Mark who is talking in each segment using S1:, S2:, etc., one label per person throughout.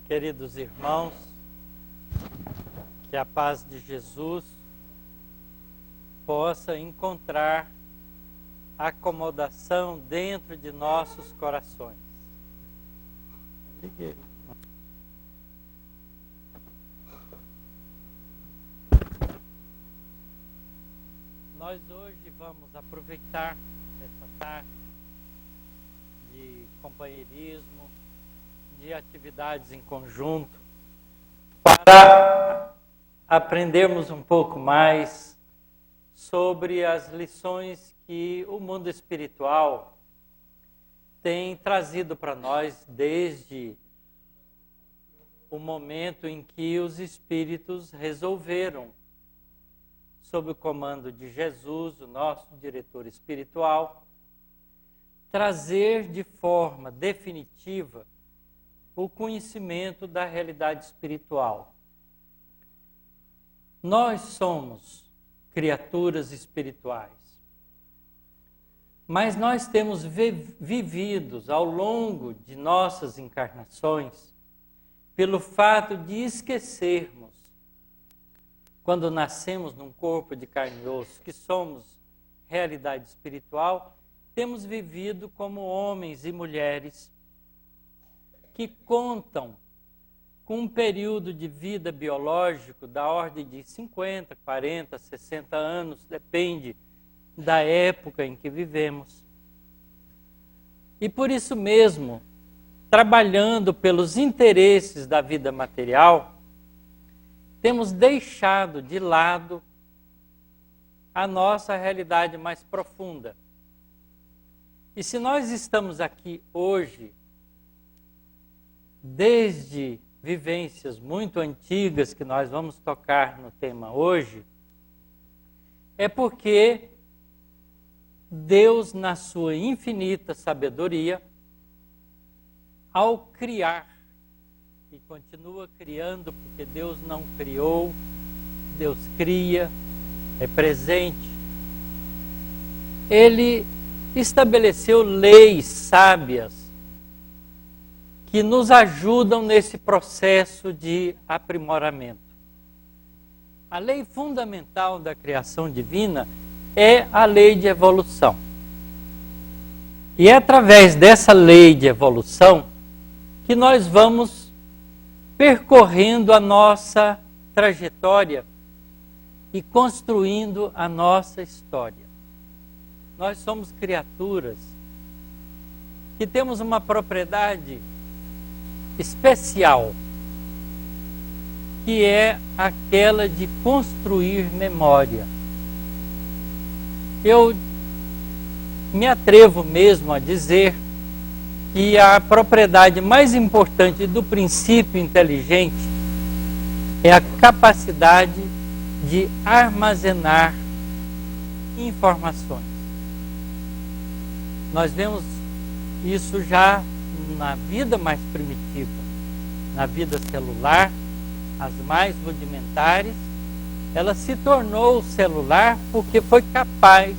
S1: Queridos irmãos, que a paz de Jesus possa encontrar acomodação dentro de nossos corações. Nós hoje vamos aproveitar essa tarde de companheirismo, de atividades em conjunto, para aprendermos um pouco mais sobre as lições que o mundo espiritual tem trazido para nós desde o momento em que os espíritos resolveram, sob o comando de Jesus, o nosso diretor espiritual, trazer de forma definitiva o conhecimento da realidade espiritual. Nós somos criaturas espirituais, mas nós temos vivido ao longo de nossas encarnações pelo fato de esquecermos, quando nascemos num corpo de carne e osso, que somos realidade espiritual, temos vivido como homens e mulheres que contam com um período de vida biológico da ordem de 50, 40, 60 anos, depende da época em que vivemos. E por isso mesmo, trabalhando pelos interesses da vida material, temos deixado de lado a nossa realidade mais profunda. E se nós estamos aqui hoje, desde vivências muito antigas que nós vamos tocar no tema hoje, é porque Deus, na sua infinita sabedoria, ao criar, e continua criando, porque Deus não criou, Deus cria, é presente, Ele estabeleceu leis sábias que nos ajudam nesse processo de aprimoramento. A lei fundamental da criação divina é a lei de evolução. E é através dessa lei de evolução que nós vamos percorrendo a nossa trajetória e construindo a nossa história. Nós somos criaturas que temos uma propriedade especial, que é aquela de construir memória. Eu me atrevo mesmo a dizer que a propriedade mais importante do princípio inteligente é a capacidade de armazenar informações. Nós vemos isso já na vida mais primitiva, na vida celular, as mais rudimentares. Ela se tornou celular porque foi capaz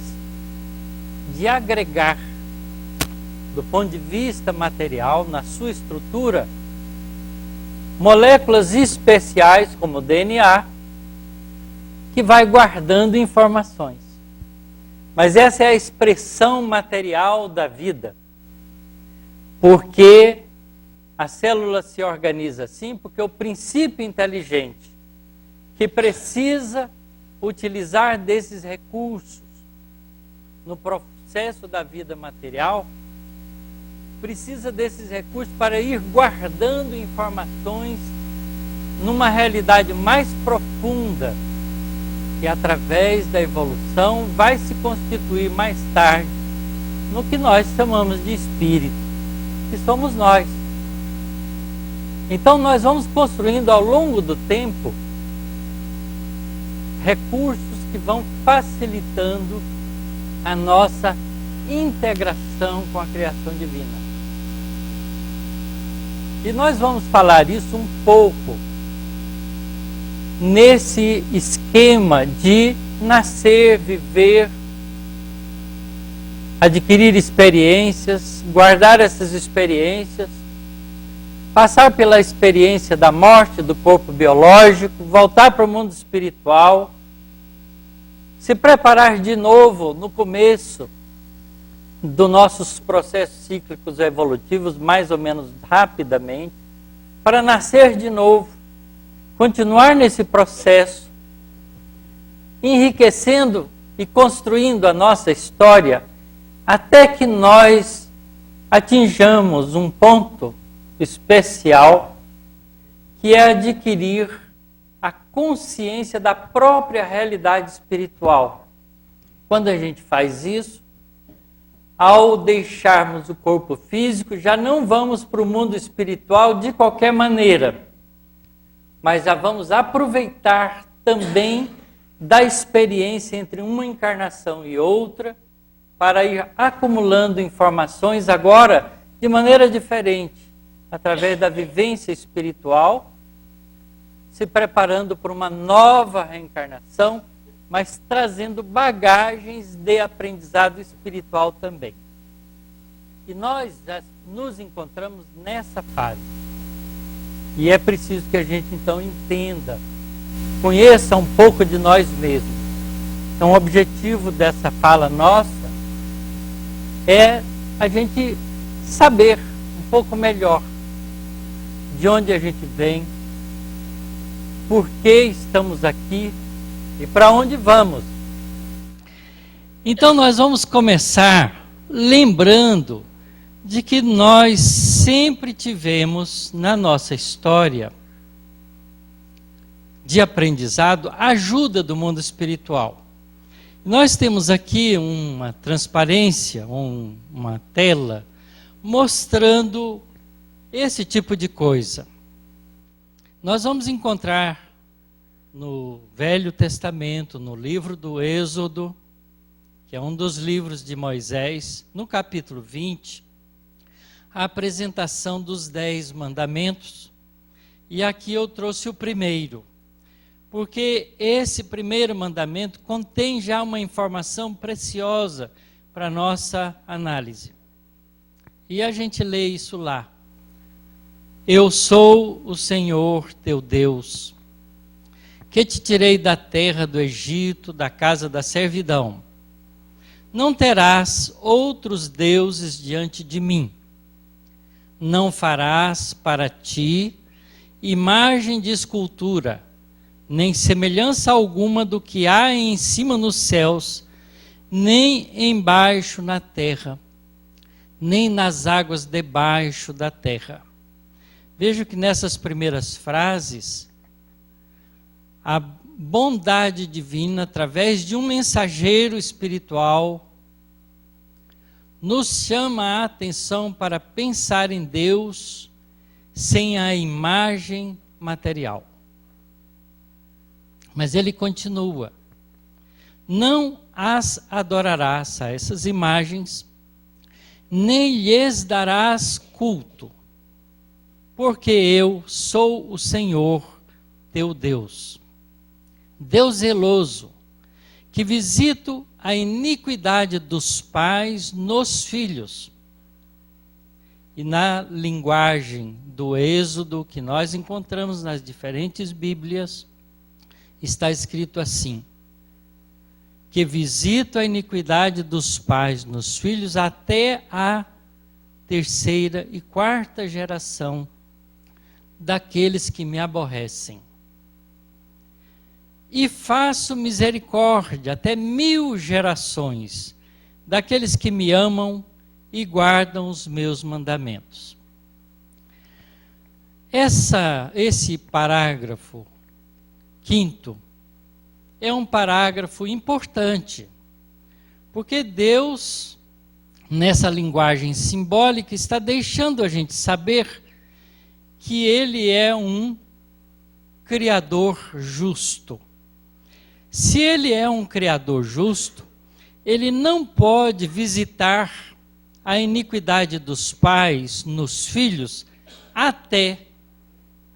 S1: de agregar, do ponto de vista material, na sua estrutura, moléculas especiais como o DNA, que vai guardando informações. Mas essa é a expressão material da vida. Porque a célula se organiza assim, porque o princípio inteligente que precisa utilizar desses recursos no processo da vida material, precisa desses recursos para ir guardando informações numa realidade mais profunda, que através da evolução vai se constituir mais tarde no que nós chamamos de espírito, que somos nós. Então nós vamos construindo ao longo do tempo recursos que vão facilitando a nossa integração com a criação divina. E nós vamos falar isso um pouco nesse esquema de nascer, viver, adquirir experiências, guardar essas experiências passar pela experiência da morte do corpo biológico, voltar para o mundo espiritual, se preparar de novo no começo dos nossos processos cíclicos evolutivos, mais ou menos rapidamente, para nascer de novo, continuar nesse processo, enriquecendo e construindo a nossa história, até que nós atinjamos um ponto especial, que é adquirir a consciência da própria realidade espiritual. Quando a gente faz isso, ao deixarmos o corpo físico, já não vamos para o mundo espiritual de qualquer maneira, mas já vamos aproveitar também da experiência entre uma encarnação e outra, para ir acumulando informações agora de maneira diferente, através da vivência espiritual, se preparando para uma nova reencarnação, mas trazendo bagagens de aprendizado espiritual também. E nós já nos encontramos nessa fase. E é preciso que a gente então entenda, conheça um pouco de nós mesmos. Então o objetivo dessa fala nossa é a gente saber um pouco melhor de onde a gente vem, por que estamos aqui e para onde vamos. Então nós vamos começar lembrando de que nós sempre tivemos na nossa história de aprendizado a ajuda do mundo espiritual. Nós temos aqui uma transparência, uma tela, mostrando esse tipo de coisa. Nós vamos encontrar no Velho Testamento, no livro do Êxodo, que é um dos livros de Moisés, no capítulo 20, a apresentação dos 10 mandamentos. E aqui eu trouxe o primeiro, porque esse primeiro mandamento contém já uma informação preciosa para a nossa análise. E a gente lê isso lá. Eu sou o Senhor teu Deus, que te tirei da terra do Egito, da casa da servidão. Não terás outros deuses diante de mim. Não farás para ti imagem de escultura, nem semelhança alguma do que há em cima nos céus, nem embaixo na terra, nem nas águas debaixo da terra. Vejo que nessas primeiras frases, a bondade divina, através de um mensageiro espiritual, nos chama a atenção para pensar em Deus sem a imagem material. Mas ele continua: não as adorarás, a essas imagens, nem lhes darás culto, porque eu sou o Senhor teu Deus, Deus zeloso, que visito a iniquidade dos pais nos filhos. E na linguagem do Êxodo, que nós encontramos nas diferentes Bíblias, está escrito assim: que visito a iniquidade dos pais nos filhos até a 3ª e 4ª geração daqueles que me aborrecem. E faço misericórdia até 1000 gerações daqueles que me amam e guardam os meus mandamentos. Esse parágrafo 5º é um parágrafo importante, porque Deus, nessa linguagem simbólica, está deixando a gente saber que Ele é um Criador justo. Se Ele é um Criador justo, Ele não pode visitar a iniquidade dos pais nos filhos até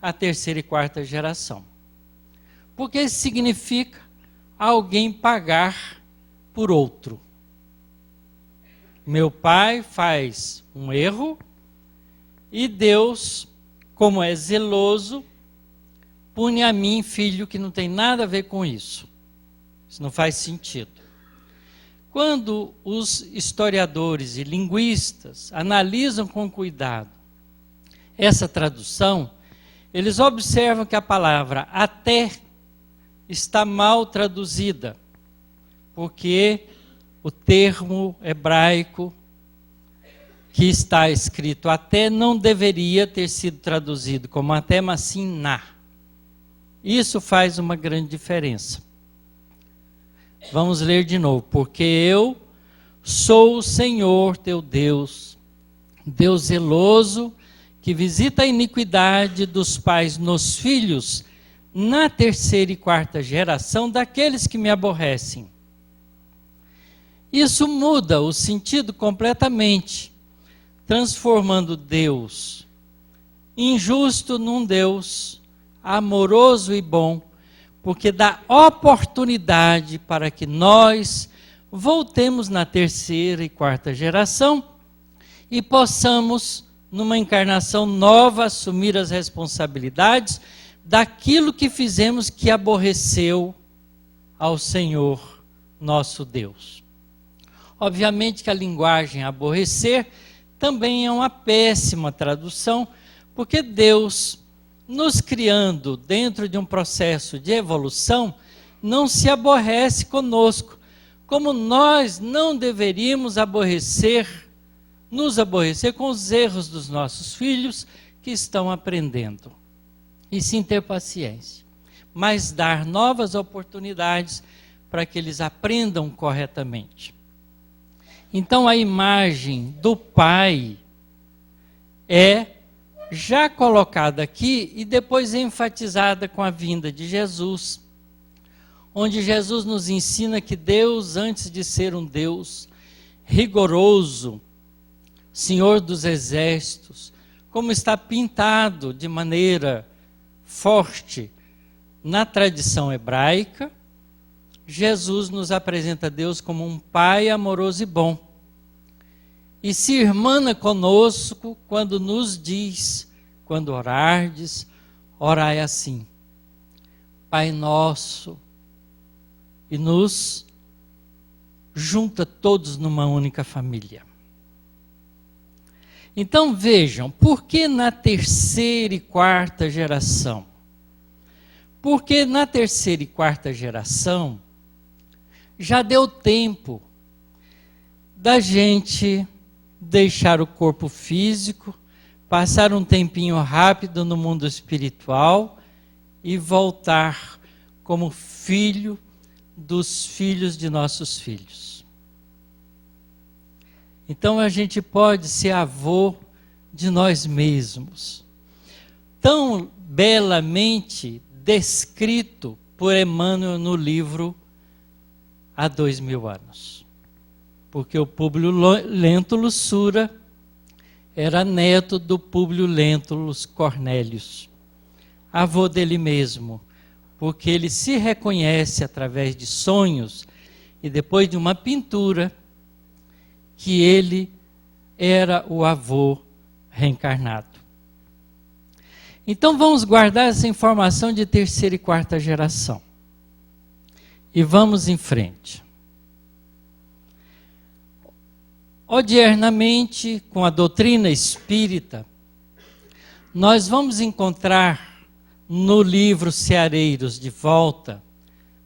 S1: a 3ª e 4ª geração. Porque isso significa alguém pagar por outro. Meu pai faz um erro e Deus como é zeloso, pune a mim, filho, que não tem nada a ver com isso. Isso não faz sentido. Quando os historiadores e linguistas analisam com cuidado essa tradução, eles observam que a palavra até está mal traduzida, porque o termo hebraico que está escrito até não deveria ter sido traduzido como até, mas sim na. Isso faz uma grande diferença. Vamos ler de novo. Porque eu sou o Senhor teu Deus, Deus zeloso, que visita a iniquidade dos pais nos filhos, na terceira e quarta geração daqueles que me aborrecem. Isso muda o sentido completamente, transformando Deus injusto num Deus amoroso e bom, porque dá oportunidade para que nós voltemos na terceira e quarta geração e possamos, numa encarnação nova, assumir as responsabilidades daquilo que fizemos que aborreceu ao Senhor nosso Deus. Obviamente que a linguagem aborrecer também é uma péssima tradução, porque Deus, nos criando dentro de um processo de evolução, não se aborrece conosco, como nós não deveríamos nos aborrecer com os erros dos nossos filhos que estão aprendendo. E sim ter paciência, mas dar novas oportunidades para que eles aprendam corretamente. Então a imagem do Pai é já colocada aqui e depois enfatizada com a vinda de Jesus, onde Jesus nos ensina que Deus, antes de ser um Deus rigoroso, Senhor dos exércitos, como está pintado de maneira forte na tradição hebraica, Jesus nos apresenta Deus como um Pai amoroso e bom. E se irmana conosco quando nos diz, quando orardes, orai assim: Pai nosso, e nos junta todos numa única família. Então vejam, por que na terceira e quarta geração? Porque na terceira e quarta geração já deu tempo da gente deixar o corpo físico, passar um tempinho rápido no mundo espiritual e voltar como filho dos filhos de nossos filhos. Então a gente pode ser avô de nós mesmos, tão belamente descrito por Emmanuel no livro Há 2000 anos. Porque o Públio Lentulus Sura era neto do Públio Lentulus Cornélius, avô dele mesmo, porque ele se reconhece através de sonhos e depois de uma pintura que ele era o avô reencarnado. Então vamos guardar essa informação de terceira e quarta geração. E vamos em frente. Odiernamente, com a doutrina espírita, nós vamos encontrar no livro Ceareiros de Volta,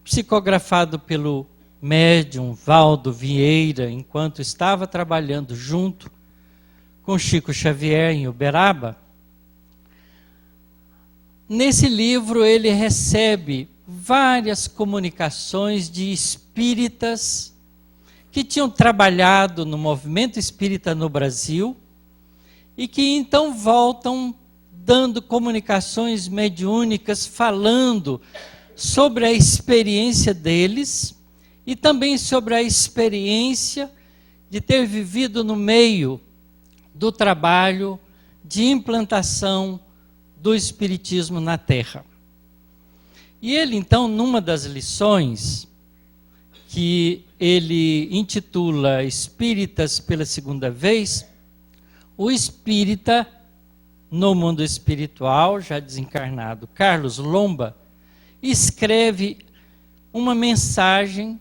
S1: psicografado pelo médium Valdo Vieira, enquanto estava trabalhando junto com Chico Xavier em Uberaba. Nesse livro ele recebe várias comunicações de espíritas que tinham trabalhado no movimento espírita no Brasil e que então voltam dando comunicações mediúnicas, falando sobre a experiência deles e também sobre a experiência de ter vivido no meio do trabalho de implantação do Espiritismo na Terra. E ele, então, numa das lições, que ele intitula Espíritas pela Segunda Vez, o espírita no mundo espiritual, já desencarnado, Carlos Lomba, escreve uma mensagem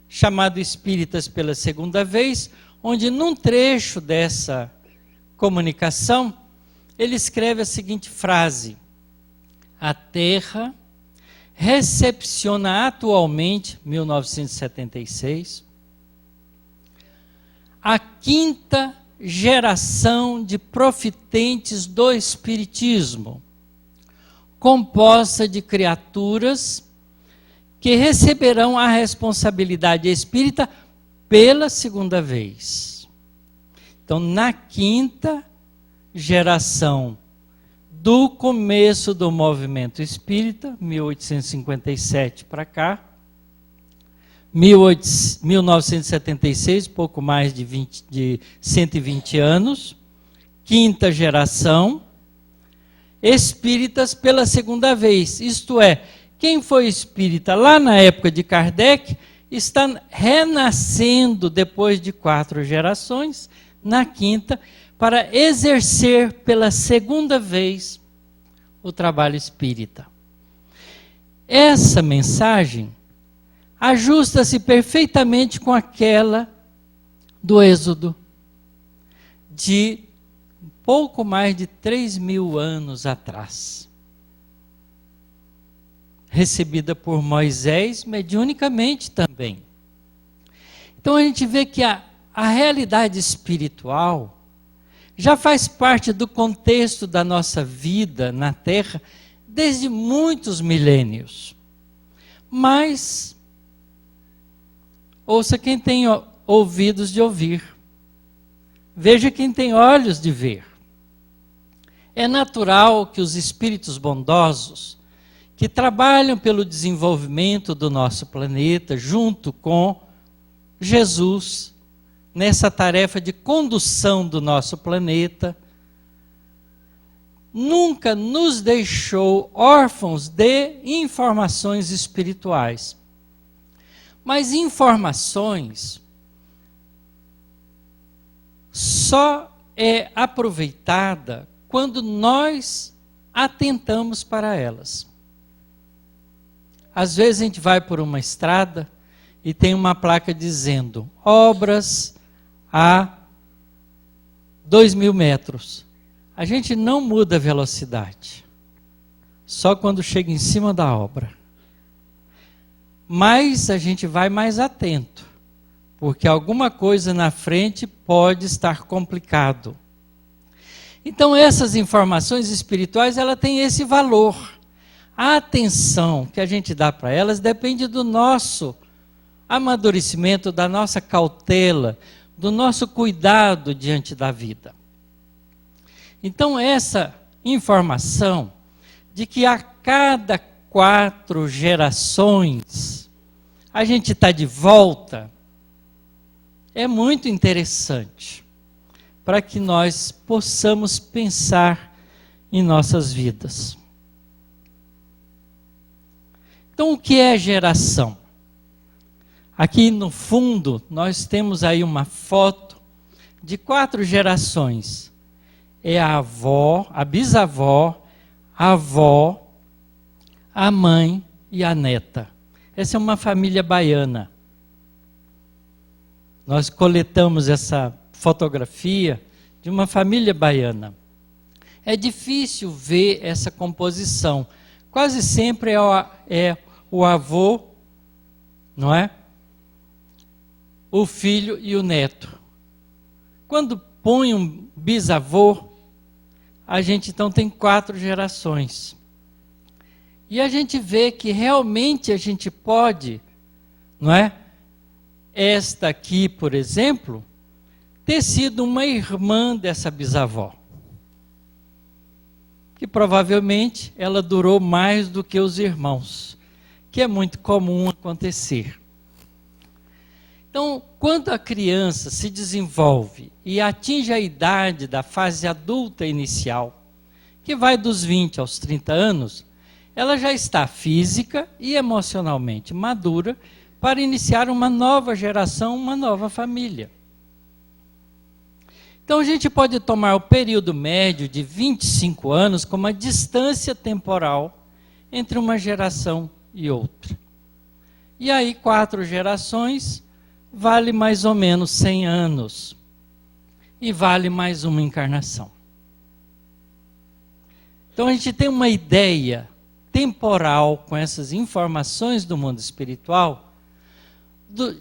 S1: chamada Espíritas pela Segunda Vez, onde num trecho dessa comunicação, ele escreve a seguinte frase: a Terra recepciona atualmente, 1976, a quinta geração de profitentes do Espiritismo, composta de criaturas que receberão a responsabilidade espírita pela segunda vez. Então, na quinta geração do começo do movimento espírita, 1857 para cá, 1976, pouco mais de 120 anos, quinta geração, espíritas pela segunda vez, isto é, quem foi espírita lá na época de Kardec está renascendo depois de 4 gerações, na quinta, para exercer pela segunda vez o trabalho espírita. Essa mensagem ajusta-se perfeitamente com aquela do Êxodo, de pouco mais de 3.000 anos atrás, recebida por Moisés mediunicamente também. Então a gente vê que a realidade espiritual já faz parte do contexto da nossa vida na Terra desde muitos milênios. Mas, ouça quem tem ouvidos de ouvir, veja quem tem olhos de ver. É natural que os espíritos bondosos, que trabalham pelo desenvolvimento do nosso planeta, junto com Jesus, nessa tarefa de condução do nosso planeta, nunca nos deixou órfãos de informações espirituais. Mas informações só é aproveitada quando nós atentamos para elas. Às vezes a gente vai por uma estrada e tem uma placa dizendo obras a 2.000 metros. A gente não muda a velocidade, só quando chega em cima da obra. Mas a gente vai mais atento, porque alguma coisa na frente pode estar complicado. Então essas informações espirituais, ela tem esse valor. A atenção que a gente dá para elas depende do nosso amadurecimento, da nossa cautela, do nosso cuidado diante da vida. Então essa informação de que a cada 4 gerações a gente está de volta é muito interessante para que nós possamos pensar em nossas vidas. Então o que é geração? Aqui no fundo nós temos aí uma foto de 4 gerações. É a avó, a bisavó, a avó, a mãe e a neta. Essa é uma família baiana. Nós coletamos essa fotografia de uma família baiana. É difícil ver essa composição. Quase sempre é o avô, não é? O filho e o neto. Quando põe um bisavô, a gente então tem 4 gerações. E a gente vê que realmente a gente pode, não é? Esta aqui, por exemplo, ter sido uma irmã dessa bisavó. Que provavelmente ela durou mais do que os irmãos, que é muito comum acontecer. Então, quando a criança se desenvolve e atinge a idade da fase adulta inicial, que vai dos 20 aos 30 anos, ela já está física e emocionalmente madura para iniciar uma nova geração, uma nova família. Então a gente pode tomar o período médio de 25 anos como a distância temporal entre uma geração e outra. E aí 4 gerações vale mais ou menos 100 anos. E vale mais uma encarnação. Então a gente tem uma ideia temporal com essas informações do mundo espiritual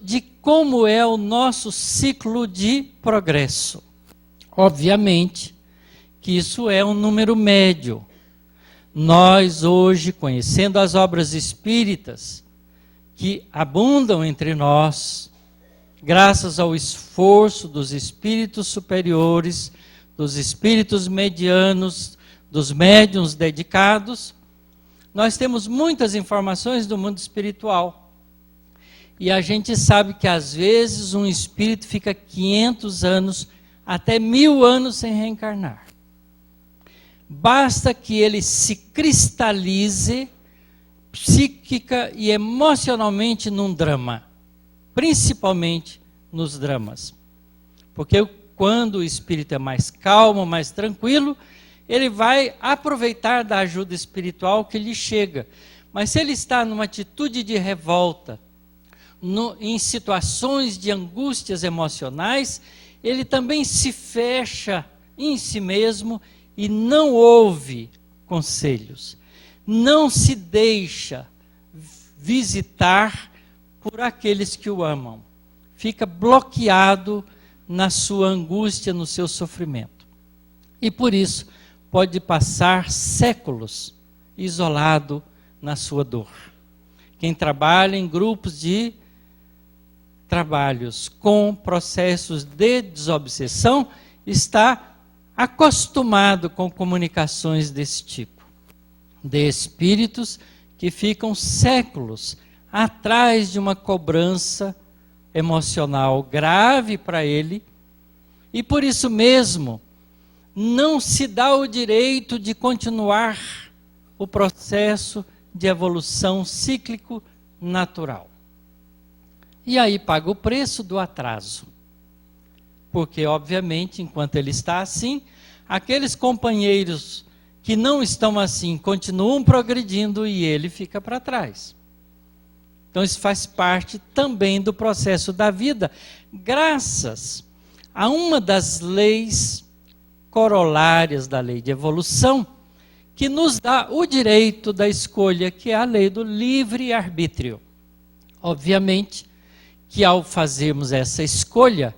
S1: de como é o nosso ciclo de progresso. Obviamente que isso é um número médio. Nós hoje, conhecendo as obras espíritas que abundam entre nós, graças ao esforço dos espíritos superiores, dos espíritos medianos, dos médiuns dedicados, nós temos muitas informações do mundo espiritual. E a gente sabe que às vezes um espírito fica 500 anos, até 1000 anos sem reencarnar. Basta que ele se cristalize psíquica e emocionalmente num drama. Principalmente nos dramas. Porque quando o espírito é mais calmo, mais tranquilo, ele vai aproveitar da ajuda espiritual que lhe chega. Mas se ele está numa atitude de revolta, em situações de angústias emocionais, ele também se fecha em si mesmo e não ouve conselhos. Não se deixa visitar por aqueles que o amam. Fica bloqueado na sua angústia, no seu sofrimento. E por isso pode passar séculos isolado na sua dor. Quem trabalha em grupos de trabalhos com processos de desobsessão está acostumado com comunicações desse tipo. De espíritos que ficam séculos atrás de uma cobrança emocional grave para ele, e por isso mesmo não se dá o direito de continuar o processo de evolução cíclico natural. E aí paga o preço do atraso. Porque, obviamente, enquanto ele está assim, aqueles companheiros que não estão assim continuam progredindo e ele fica para trás. Então isso faz parte também do processo da vida, graças a uma das leis corolárias da lei de evolução, que nos dá o direito da escolha, que é a lei do livre-arbítrio. Obviamente que ao fazermos essa escolha,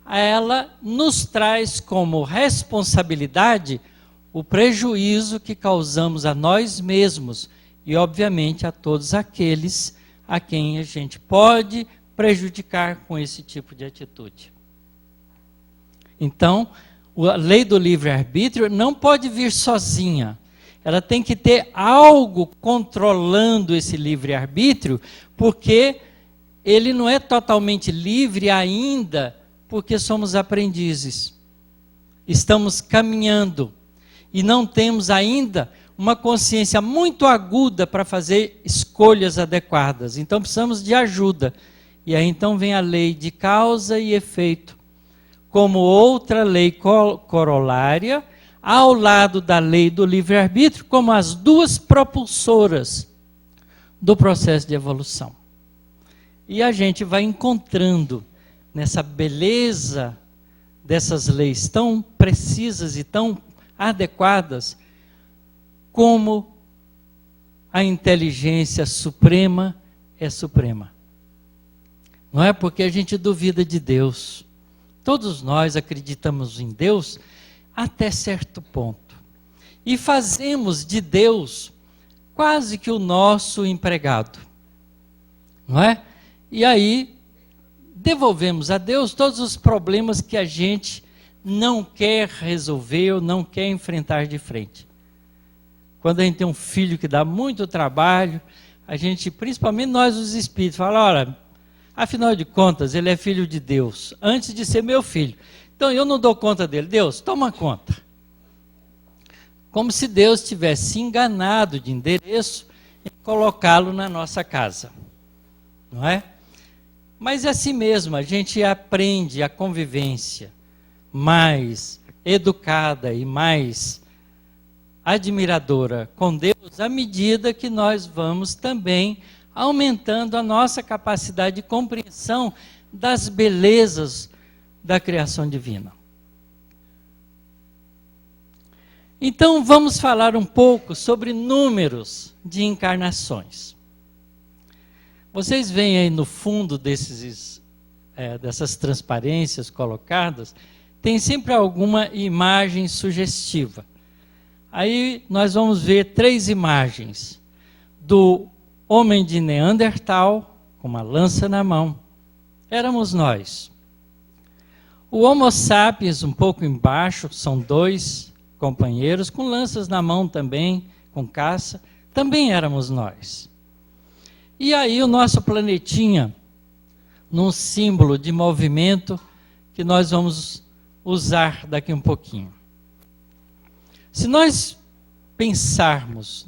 S1: ela nos traz como responsabilidade o prejuízo que causamos a nós mesmos e, obviamente, a todos aqueles a quem a gente pode prejudicar com esse tipo de atitude. Então, a lei do livre-arbítrio não pode vir sozinha. Ela tem que ter algo controlando esse livre-arbítrio, porque ele não é totalmente livre ainda, porque somos aprendizes. Estamos caminhando e não temos ainda uma consciência muito aguda para fazer escolhas adequadas. Então precisamos de ajuda. E aí então vem a lei de causa e efeito, como outra lei corolária, ao lado da lei do livre-arbítrio, como as duas propulsoras do processo de evolução. E a gente vai encontrando nessa beleza dessas leis tão precisas e tão adequadas, como a inteligência suprema é suprema. Não é porque a gente duvida de Deus. Todos nós acreditamos em Deus até certo ponto. E fazemos de Deus quase que o nosso empregado. Não é? E aí devolvemos a Deus todos os problemas que a gente não quer resolver ou não quer enfrentar de frente. Quando a gente tem um filho que dá muito trabalho, a gente, principalmente nós os espíritos, fala, olha, afinal de contas, ele é filho de Deus, antes de ser meu filho. Então eu não dou conta dele. Deus, toma conta. Como se Deus tivesse enganado de endereço em colocá-lo na nossa casa. Não é? Mas é assim mesmo, a gente aprende a convivência. mais educada e mais admiradora com Deus à medida que nós vamos também aumentando a nossa capacidade de compreensão das belezas da criação divina. Então vamos falar um pouco sobre números de encarnações. Vocês veem aí no fundo dessas transparências colocadas, tem sempre alguma imagem sugestiva. Aí nós vamos ver 3 imagens do homem de Neandertal, com uma lança na mão. Éramos nós. O Homo sapiens, um pouco embaixo, são 2 companheiros, com lanças na mão também, com caça, também éramos nós. E aí o nosso planetinha, num símbolo de movimento que nós vamos usar daqui um pouquinho. Se nós pensarmos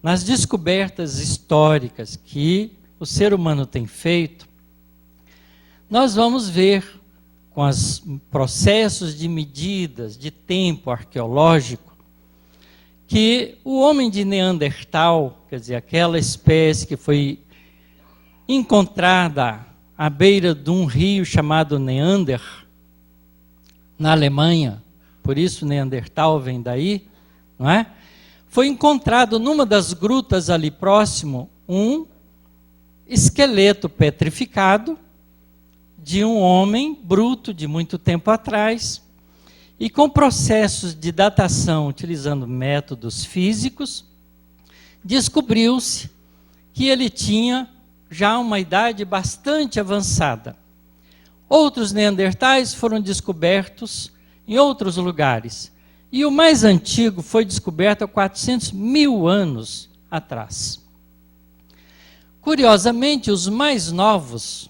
S1: nas descobertas históricas que o ser humano tem feito, nós vamos ver, com os processos de medidas de tempo arqueológico, que o homem de Neandertal, quer dizer, aquela espécie que foi encontrada à beira de um rio chamado Neander, na Alemanha, por isso Neandertal vem daí, não é? Foi encontrado numa das grutas ali próximo um esqueleto petrificado de um homem bruto de muito tempo atrás, e com processos de datação utilizando métodos físicos, descobriu-se que ele tinha já uma idade bastante avançada. Outros neandertais foram descobertos em outros lugares, e o mais antigo foi descoberto há 400 mil anos atrás. Curiosamente, os mais novos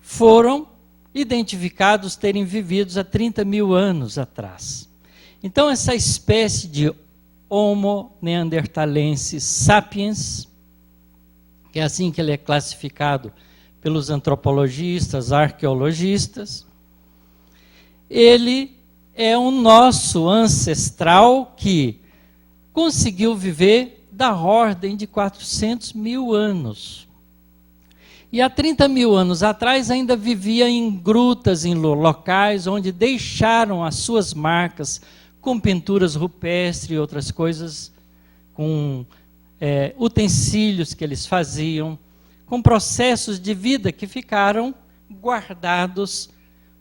S1: foram identificados terem vivido há 30 mil anos atrás. Então, essa espécie de Homo neanderthalensis sapiens, que é assim que ele é classificado pelos antropologistas, arqueologistas, ele é o nosso ancestral que conseguiu viver da ordem de 400 mil anos. E há 30 mil anos atrás ainda vivia em grutas, em locais onde deixaram as suas marcas com pinturas rupestres e outras coisas, com utensílios que eles faziam, com processos de vida que ficaram guardados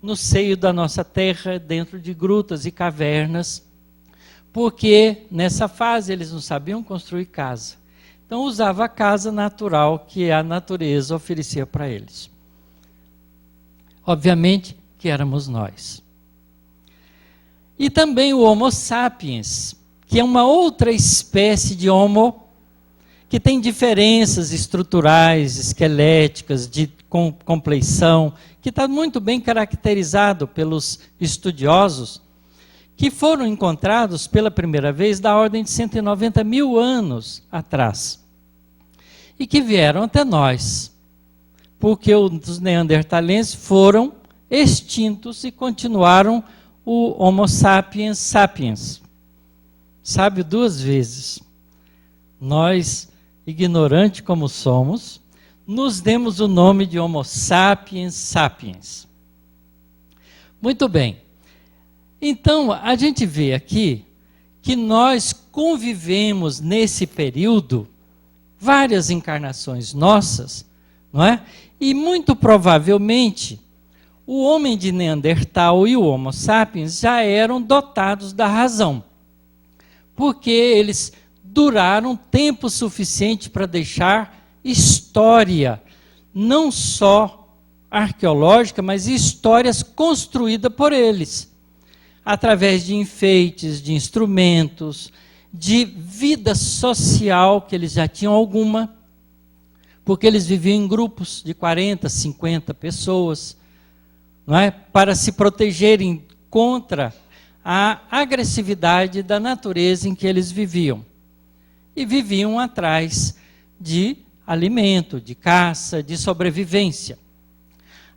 S1: no seio da nossa terra, dentro de grutas e cavernas, porque nessa fase eles não sabiam construir casa. Então usava a casa natural que a natureza oferecia para eles. Obviamente que éramos nós. E também o Homo sapiens, que é uma outra espécie de Homo, que tem diferenças estruturais, esqueléticas, de compleição, que está muito bem caracterizado pelos estudiosos, que foram encontrados pela primeira vez da ordem de 190 mil anos atrás. E que vieram até nós, porque os neandertalenses foram extintos e continuaram o Homo sapiens sapiens. Sábio 2 vezes. Nós, ignorante como somos, nos demos o nome de Homo sapiens sapiens. Muito bem. Então, a gente vê aqui que nós convivemos nesse período, várias encarnações nossas, não é? E muito provavelmente, o homem de Neandertal e o Homo sapiens já eram dotados da razão, porque eles duraram tempo suficiente para deixar história, não só arqueológica, mas histórias construídas por eles, através de enfeites, de instrumentos, de vida social, que eles já tinham alguma, porque eles viviam em grupos de 40, 50 pessoas, não é? Para se protegerem contra a agressividade da natureza em que eles viviam. E viviam atrás de alimento, de caça, de sobrevivência.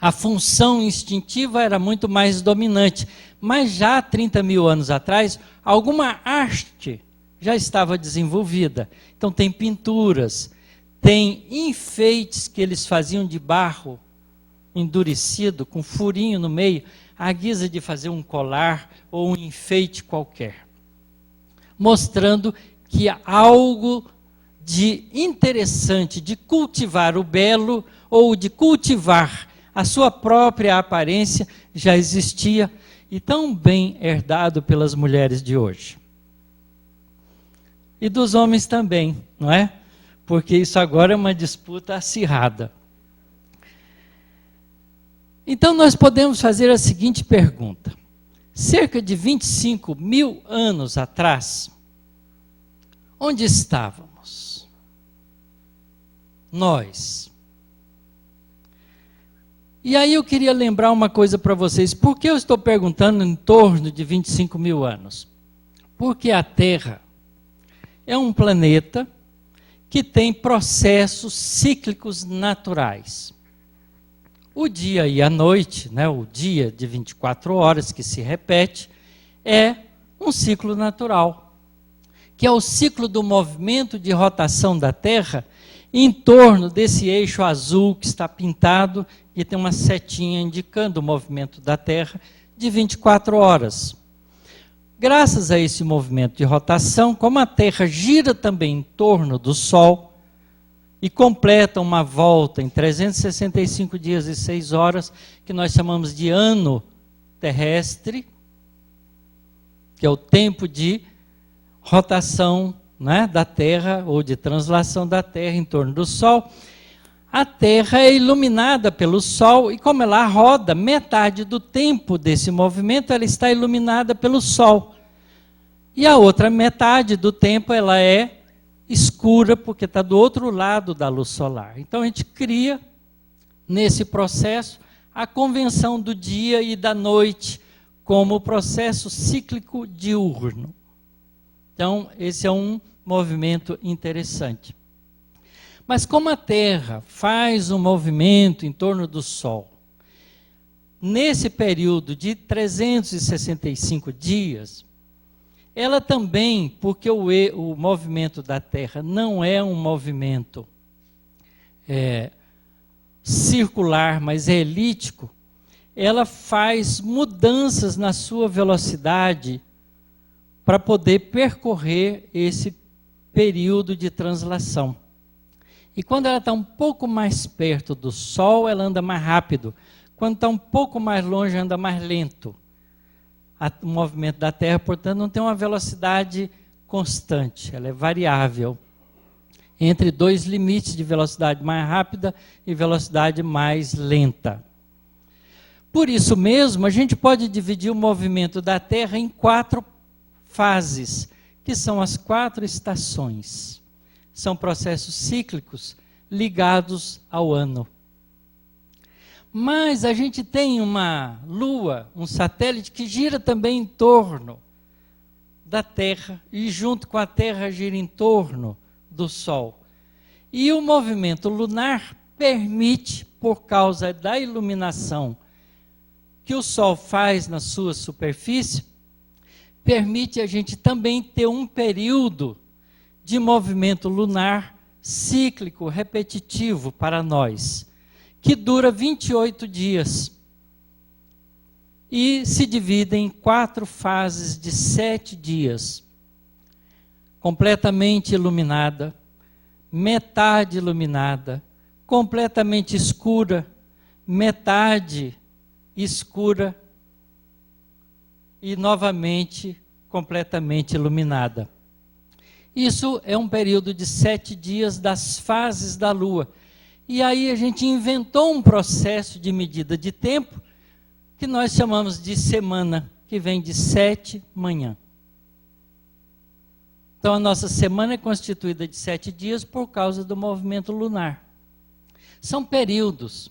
S1: A função instintiva era muito mais dominante. Mas já há 30 mil anos atrás, alguma arte já estava desenvolvida. Então tem pinturas, tem enfeites que eles faziam de barro endurecido, com furinho no meio, à guisa de fazer um colar ou um enfeite qualquer. Mostrando que há algo de interessante de cultivar o belo ou de cultivar a sua própria aparência já existia e tão bem herdado pelas mulheres de hoje. E dos homens também, não é? Porque isso agora é uma disputa acirrada. Então nós podemos fazer a seguinte pergunta. Cerca de 25 mil anos atrás, onde estávamos? Nós. E aí eu queria lembrar uma coisa para vocês. Por que eu estou perguntando em torno de 25 mil anos? Porque a Terra é um planeta que tem processos cíclicos naturais. O dia e a noite, né, o dia de 24 horas que se repete, é um ciclo natural, que é o ciclo do movimento de rotação da Terra em torno desse eixo azul que está pintado e tem uma setinha indicando o movimento da Terra de 24 horas. Graças a esse movimento de rotação, como a Terra gira também em torno do Sol e completa uma volta em 365 dias e 6 horas, que nós chamamos de ano terrestre, que é o tempo de rotação, né, da Terra, ou de translação da Terra em torno do Sol, a Terra é iluminada pelo Sol, e como ela roda, metade do tempo desse movimento, ela está iluminada pelo Sol. E a outra metade do tempo, ela é escura, porque está do outro lado da luz solar. Então a gente cria, nesse processo, a convenção do dia e da noite, como processo cíclico diurno. Então, esse é um movimento interessante. Mas como a Terra faz um movimento em torno do Sol, nesse período de 365 dias, ela também, porque o movimento da Terra não é um movimento circular, mas é elíptico, ela faz mudanças na sua velocidade para poder percorrer esse período de translação. E quando ela está um pouco mais perto do Sol, ela anda mais rápido. Quando está um pouco mais longe, anda mais lento. O movimento da Terra, portanto, não tem uma velocidade constante, ela é variável. Entre dois limites de velocidade mais rápida e velocidade mais lenta. Por isso mesmo, a gente pode dividir o movimento da Terra em 4 fases, que são as 4 estações. São processos cíclicos ligados ao ano. Mas a gente tem uma Lua, um satélite que gira também em torno da Terra e junto com a Terra gira em torno do Sol. E o movimento lunar permite, por causa da iluminação que o Sol faz na sua superfície, permite a gente também ter um período de movimento lunar cíclico, repetitivo para nós, que dura 28 dias e se divide em 4 fases de 7 dias, completamente iluminada, metade iluminada, completamente escura, metade escura e novamente completamente iluminada. Isso é um período de 7 dias das fases da Lua. E aí a gente inventou um processo de medida de tempo que nós chamamos de semana, que vem de 7 manhã. Então a nossa semana é constituída de 7 dias por causa do movimento lunar. São períodos.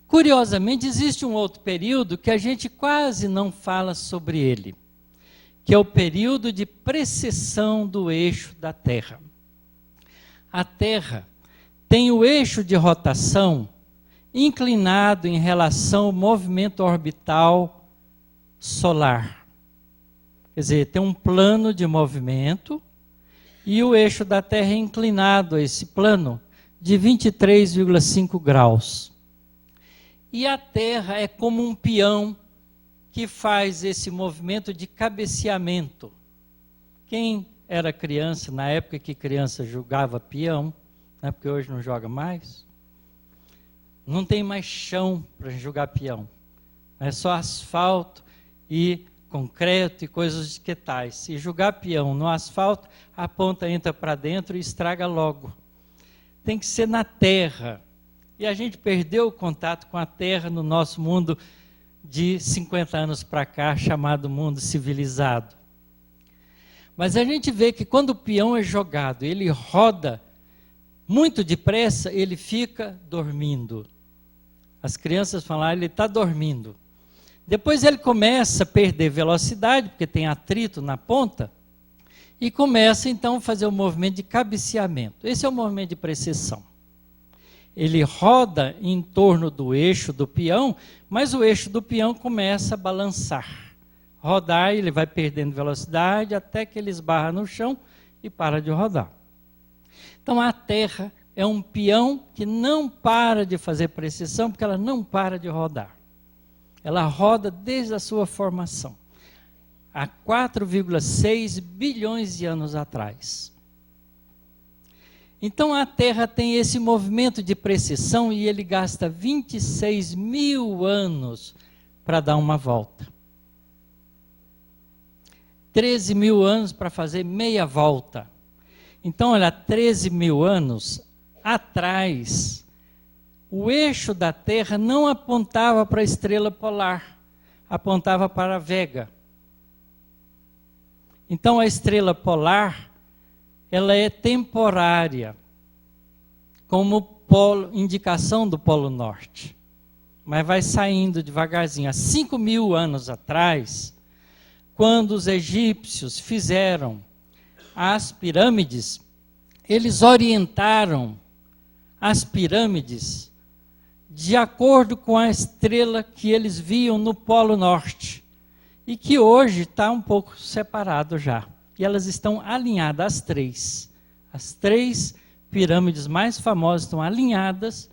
S1: Curiosamente, existe um outro período que a gente quase não fala sobre ele, que é o período de precessão do eixo da Terra. A Terra tem o eixo de rotação inclinado em relação ao movimento orbital solar. Quer dizer, tem um plano de movimento e o eixo da Terra é inclinado a esse plano de 23,5 graus. E a Terra é como um peão que faz esse movimento de cabeceamento. Quem era criança, na época que criança jogava peão, né, porque hoje não joga mais, não tem mais chão para jogar peão. É só asfalto e concreto e coisas de que tais. Se jogar peão no asfalto, a ponta entra para dentro e estraga logo. Tem que ser na terra. E a gente perdeu o contato com a terra no nosso mundo de 50 anos para cá, chamado mundo civilizado. Mas a gente vê que quando o peão é jogado, ele roda muito depressa, ele fica dormindo. As crianças falam, ele está dormindo. Depois ele começa a perder velocidade, porque tem atrito na ponta, e começa então a fazer o movimento de cabeceamento. Esse é o movimento de precessão. Ele roda em torno do eixo do peão, mas o eixo do peão começa a balançar. Rodar, ele vai perdendo velocidade até que ele esbarra no chão e para de rodar. Então a Terra é um peão que não para de fazer precessão, porque ela não para de rodar. Ela roda desde a sua formação, há 4,6 bilhões de anos atrás. Então a Terra tem esse movimento de precessão e ele gasta 26 mil anos para dar uma volta. 13 mil anos para fazer meia volta. Então, olha, 13 mil anos atrás, o eixo da Terra não apontava para a estrela polar, apontava para a Vega. Então a estrela polar, ela é temporária, como polo, indicação do Polo Norte. Mas vai saindo devagarzinho. Há 5 mil anos atrás, quando os egípcios fizeram as pirâmides, eles orientaram as pirâmides de acordo com a estrela que eles viam no Polo Norte, e que hoje está um pouco separado já. E elas estão alinhadas, as três. As três pirâmides mais famosas estão alinhadas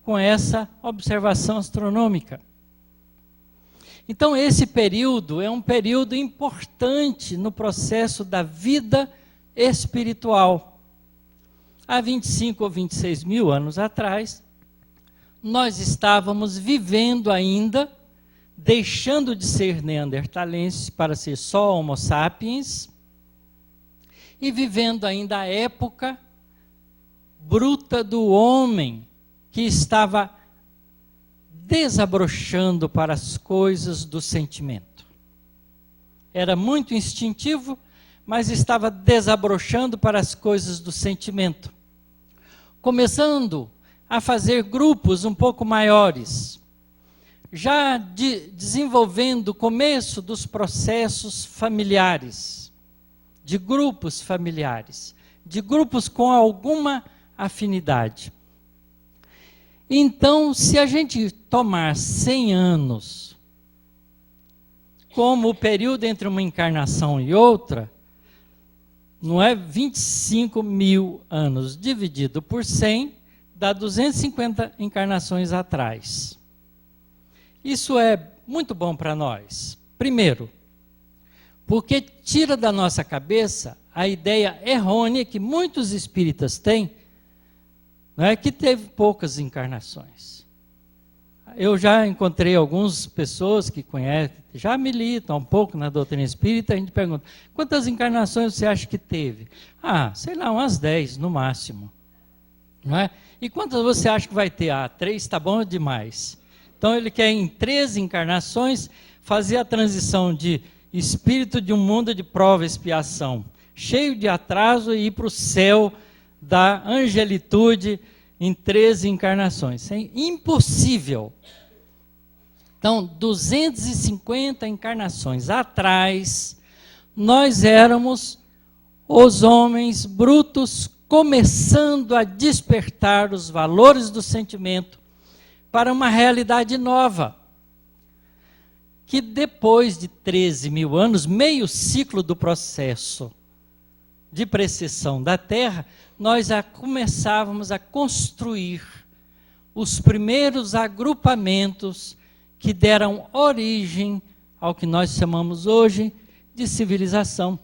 S1: com essa observação astronômica. Então esse período é um período importante no processo da vida espiritual. Há 25 ou 26 mil anos atrás, nós estávamos vivendo ainda, deixando de ser neandertalenses para ser só homo sapiens, e vivendo ainda a época bruta do homem, que estava desabrochando para as coisas do sentimento. Era muito instintivo, mas estava desabrochando para as coisas do sentimento. Começando a fazer grupos um pouco maiores, já desenvolvendo o começo dos processos familiares, de grupos familiares, de grupos com alguma afinidade. Então, se a gente tomar 100 anos como o período entre uma encarnação e outra, não é 25 mil anos dividido por 100, dá 250 encarnações atrás. Isso é muito bom para nós. Primeiro, porque tira da nossa cabeça a ideia errônea que muitos espíritas têm, não é, que teve poucas encarnações. Eu já encontrei algumas pessoas que conhecem, já militam um pouco na doutrina espírita, a gente pergunta, quantas encarnações você acha que teve? Ah, sei lá, umas 10 no máximo. Não é? E quantas você acha que vai ter? Ah, 3 está bom demais. Então ele quer em 13 encarnações fazer a transição de espírito de um mundo de prova e expiação, cheio de atraso, e ir para o céu da angelitude em 13 encarnações. Isso é impossível. Então, 250 encarnações atrás, nós éramos os homens brutos começando a despertar os valores do sentimento, para uma realidade nova, que depois de 13 mil anos, meio ciclo do processo de precessão da Terra, nós começávamos a construir os primeiros agrupamentos que deram origem ao que nós chamamos hoje de civilização,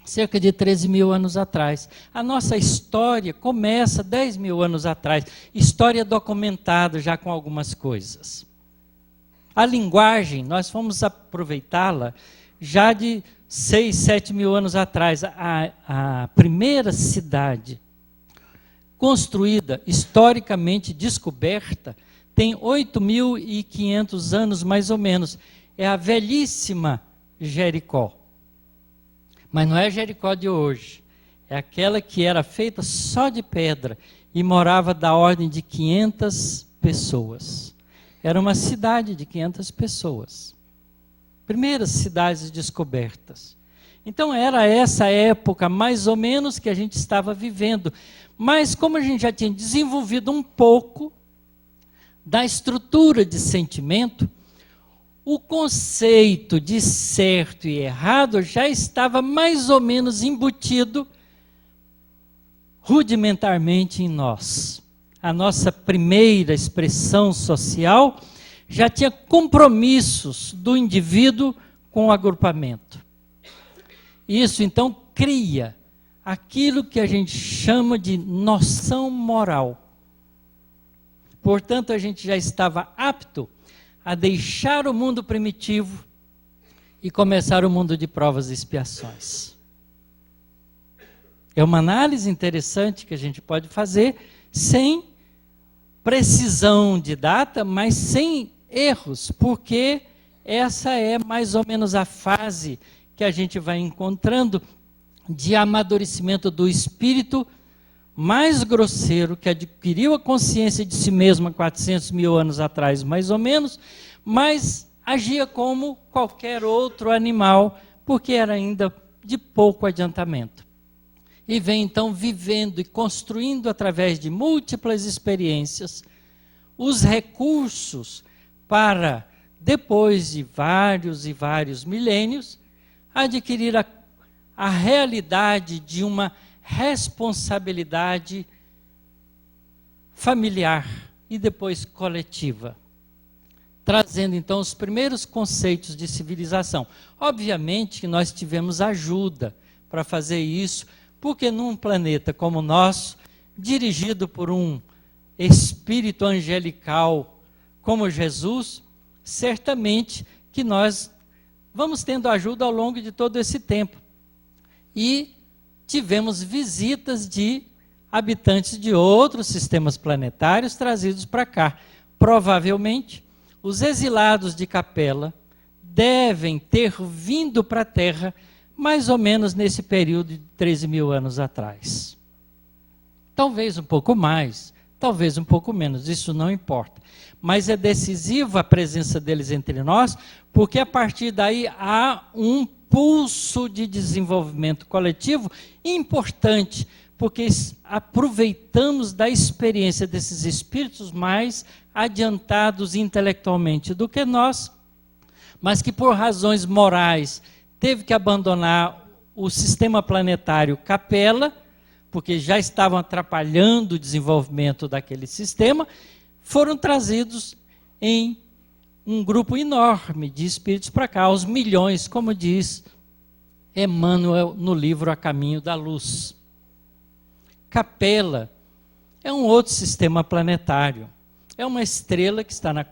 S1: cerca de 13 mil anos atrás. A nossa história começa 10 mil anos atrás, história documentada já com algumas coisas. A linguagem, nós fomos aproveitá-la já de 6, 7 mil anos atrás. A primeira cidade construída, historicamente descoberta, tem 8.500 anos mais ou menos. É a velhíssima Jericó. Mas não é a Jericó de hoje. É aquela que era feita só de pedra e morava da ordem de 500 pessoas. Era uma cidade de 500 pessoas. Primeiras cidades descobertas. Então era essa época mais ou menos que a gente estava vivendo. Mas como a gente já tinha desenvolvido um pouco da estrutura de sentimento, o conceito de certo e errado já estava mais ou menos embutido rudimentarmente em nós. A nossa primeira expressão social já tinha compromissos do indivíduo com o agrupamento. Isso então cria aquilo que a gente chama de noção moral. Portanto, a gente já estava apto a deixar o mundo primitivo e começar o mundo de provas e expiações. É uma análise interessante que a gente pode fazer sem precisão de data, mas sem erros, porque essa é mais ou menos a fase que a gente vai encontrando de amadurecimento do espírito mais grosseiro, que adquiriu a consciência de si mesmo há 400 mil anos atrás, mais ou menos, mas agia como qualquer outro animal, porque era ainda de pouco adiantamento. E vem então vivendo e construindo através de múltiplas experiências os recursos para, depois de vários e vários milênios, adquirir a realidade de uma responsabilidade familiar e depois coletiva, trazendo então os primeiros conceitos de civilização. Obviamente que nós tivemos ajuda para fazer isso, porque num planeta como o nosso, dirigido por um espírito angelical como Jesus, certamente que nós vamos tendo ajuda ao longo de todo esse tempo. E tivemos visitas de habitantes de outros sistemas planetários trazidos para cá. Provavelmente, os exilados de Capela devem ter vindo para a Terra mais ou menos nesse período de 13 mil anos atrás. Talvez um pouco mais, talvez um pouco menos, isso não importa. Mas é decisiva a presença deles entre nós, porque a partir daí há um pulso de desenvolvimento coletivo importante, porque aproveitamos da experiência desses espíritos mais adiantados intelectualmente do que nós, mas que por razões morais teve que abandonar o sistema planetário Capela, porque já estavam atrapalhando o desenvolvimento daquele sistema, foram trazidos em um grupo enorme de espíritos para cá, aos milhões, como diz Emmanuel no livro A Caminho da Luz. Capela é um outro sistema planetário. É uma estrela que está na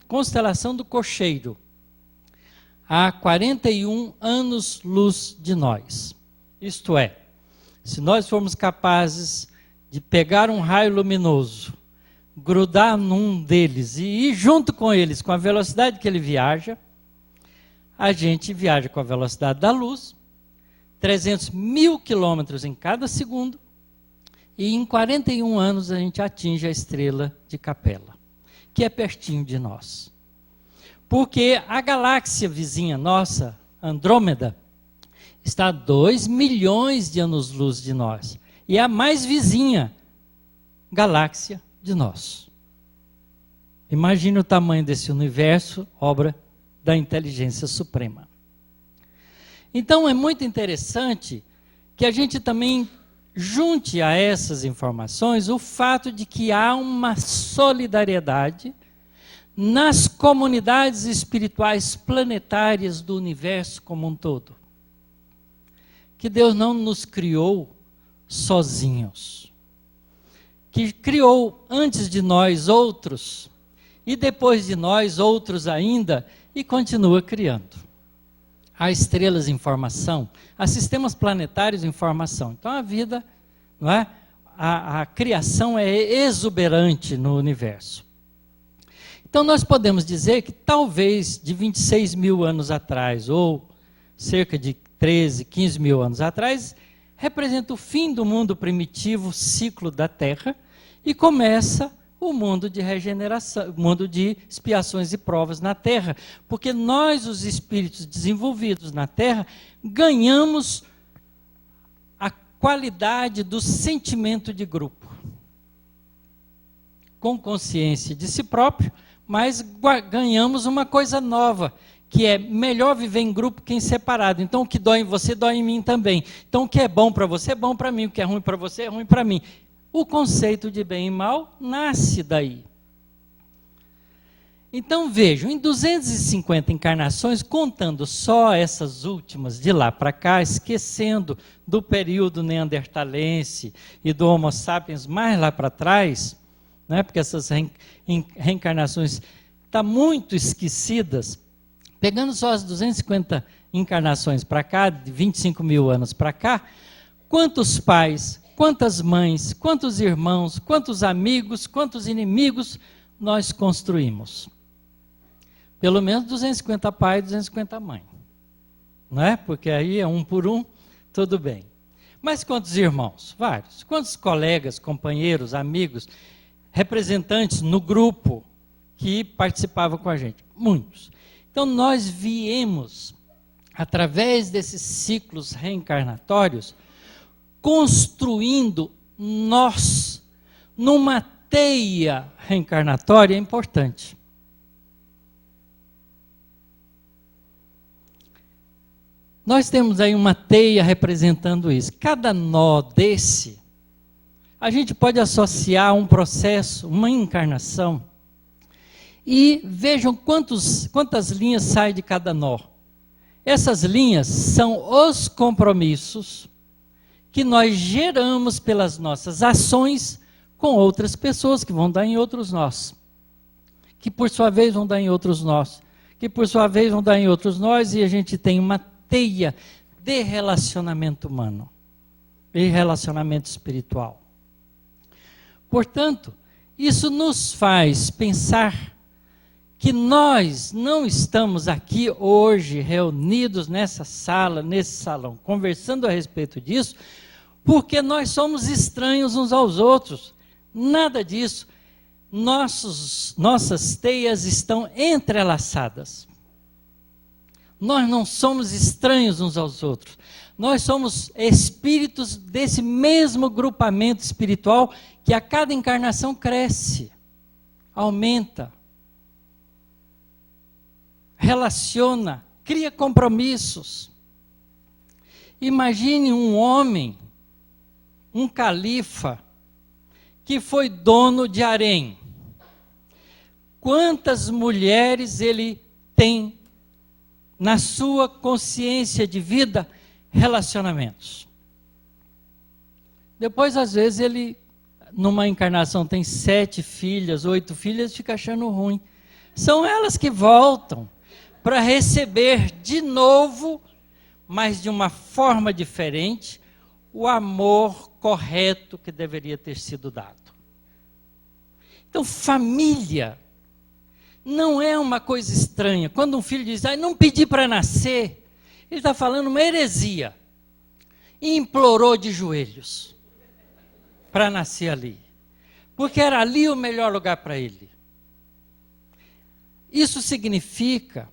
S1: constelação do Cocheiro, a 41 anos-luz de nós. Isto é, se nós formos capazes de pegar um raio luminoso, grudar num deles e ir junto com eles, com a velocidade que ele viaja, a gente viaja com a velocidade da luz, 300 mil quilômetros em cada segundo, e em 41 anos a gente atinge a estrela de Capela, que é pertinho de nós. Porque a galáxia vizinha nossa, Andrômeda, está a 2 milhões de anos-luz de nós. E é a mais vizinha galáxia de nós. Imagine o tamanho desse universo, obra da inteligência suprema. Então é muito interessante que a gente também junte a essas informações o fato de que há uma solidariedade nas comunidades espirituais planetárias do universo como um todo. Que Deus não nos criou sozinhos. Que criou antes de nós outros, e depois de nós outros ainda, e continua criando. Há estrelas em formação, há sistemas planetários em formação. Então a vida, não é? A criação é exuberante no universo. Então nós podemos dizer que talvez de 26 mil anos atrás, ou cerca de 13, 15 mil anos atrás, representa o fim do mundo primitivo, ciclo da Terra, e começa o mundo de regeneração, o mundo de expiações e provas na Terra. Porque nós, os espíritos desenvolvidos na Terra, ganhamos a qualidade do sentimento de grupo. Com consciência de si próprio, mas ganhamos uma coisa nova, que é melhor viver em grupo que em separado. Então o que dói em você, dói em mim também. Então o que é bom para você, é bom para mim. O que é ruim para você, é ruim para mim. O conceito de bem e mal nasce daí. Então vejam, em 250 encarnações, contando só essas últimas de lá para cá, esquecendo do período neandertalense e do Homo sapiens mais lá para trás, né, porque essas reencarnações estão muito esquecidas, pegando só as 250 encarnações para cá, de 25 mil anos para cá, quantos pais, quantas mães, quantos irmãos, quantos amigos, quantos inimigos nós construímos? Pelo menos 250 pais, 250 mães. Não é? Porque aí é um por um, tudo bem. Mas quantos irmãos? Vários. Quantos colegas, companheiros, amigos, representantes no grupo que participavam com a gente? Muitos. Então nós viemos, através desses ciclos reencarnatórios, construindo nós numa teia reencarnatória importante. Nós temos aí uma teia representando isso. Cada nó desse, a gente pode associar a um processo, uma encarnação. E vejam quantas linhas saem de cada nó. Essas linhas são os compromissos que nós geramos pelas nossas ações com outras pessoas que vão dar em outros nós. Que por sua vez vão dar em outros nós. Que por sua vez vão dar em outros nós, e a gente tem uma teia de relacionamento humano e relacionamento espiritual. Portanto, isso nos faz pensar que nós não estamos aqui hoje reunidos nessa sala, nesse salão, conversando a respeito disso, porque nós somos estranhos uns aos outros. Nada disso. Nossas teias estão entrelaçadas. Nós não somos estranhos uns aos outros. Nós somos espíritos desse mesmo grupamento espiritual que a cada encarnação cresce, aumenta, relaciona, cria compromissos. Imagine um homem, um califa, que foi dono de harém. Quantas mulheres ele tem na sua consciência de vida? Relacionamentos. Depois, às vezes, ele, numa encarnação, tem 7 filhas, 8 filhas, fica achando ruim. São elas que voltam para receber de novo, mas de uma forma diferente, o amor correto que deveria ter sido dado. Então, família não é uma coisa estranha. Quando um filho diz, não pedi para nascer, ele está falando uma heresia. E implorou de joelhos para nascer ali. Porque era ali o melhor lugar para ele. Isso significa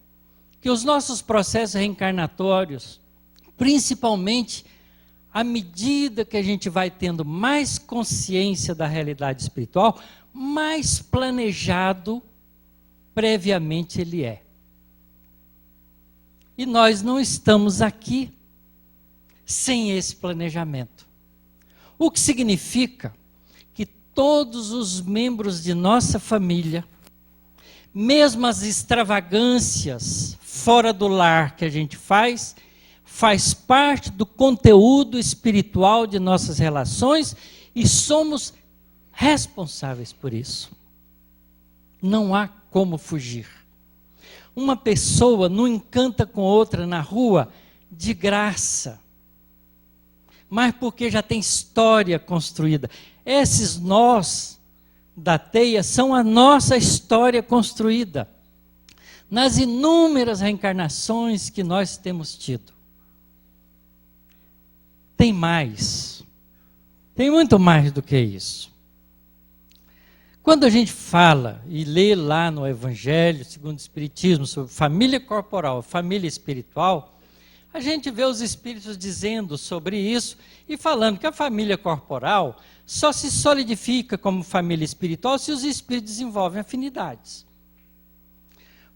S1: que os nossos processos reencarnatórios, principalmente à medida que a gente vai tendo mais consciência da realidade espiritual, mais planejado previamente Ele é. E nós não estamos aqui sem esse planejamento. O que significa que todos os membros de nossa família, mesmo as extravagâncias fora do lar que a gente faz parte do conteúdo espiritual de nossas relações e somos responsáveis por isso. Não há como fugir. Uma pessoa não encanta com outra na rua de graça, mas porque já tem história construída. Esses nós da teia são a nossa história construída, nas inúmeras reencarnações que nós temos tido. Tem mais, tem muito mais do que isso. Quando a gente fala e lê lá no Evangelho segundo o Espiritismo sobre família corporal, família espiritual, a gente vê os espíritos dizendo sobre isso e falando que a família corporal só se solidifica como família espiritual se os espíritos desenvolvem afinidades.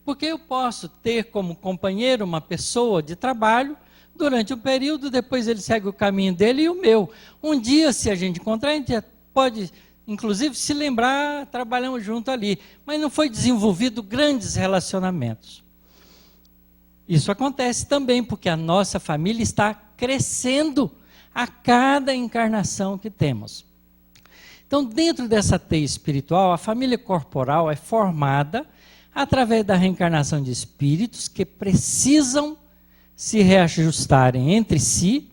S1: Porque eu posso ter como companheiro uma pessoa de trabalho durante um período, depois ele segue o caminho dele e o meu. Um dia, se a gente encontrar, a gente pode, inclusive, se lembrar, trabalhamos junto ali. Mas não foi desenvolvido grandes relacionamentos. Isso acontece também porque a nossa família está crescendo a cada encarnação que temos. Então, dentro dessa teia espiritual, a família corporal é formada através da reencarnação de espíritos que precisam se reajustarem entre si,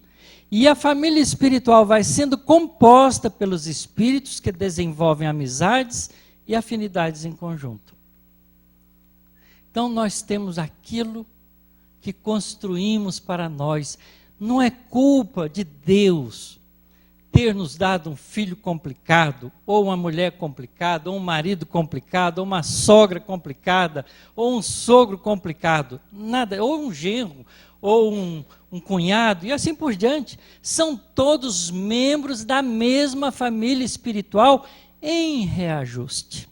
S1: e a família espiritual vai sendo composta pelos espíritos que desenvolvem amizades e afinidades em conjunto. Então nós temos aquilo que construímos para nós. Não é culpa de Deus ter nos dado um filho complicado, ou uma mulher complicada, ou um marido complicado, ou uma sogra complicada, ou um sogro complicado, nada, ou um genro, ou um cunhado, e assim por diante. São todos membros da mesma família espiritual em reajuste.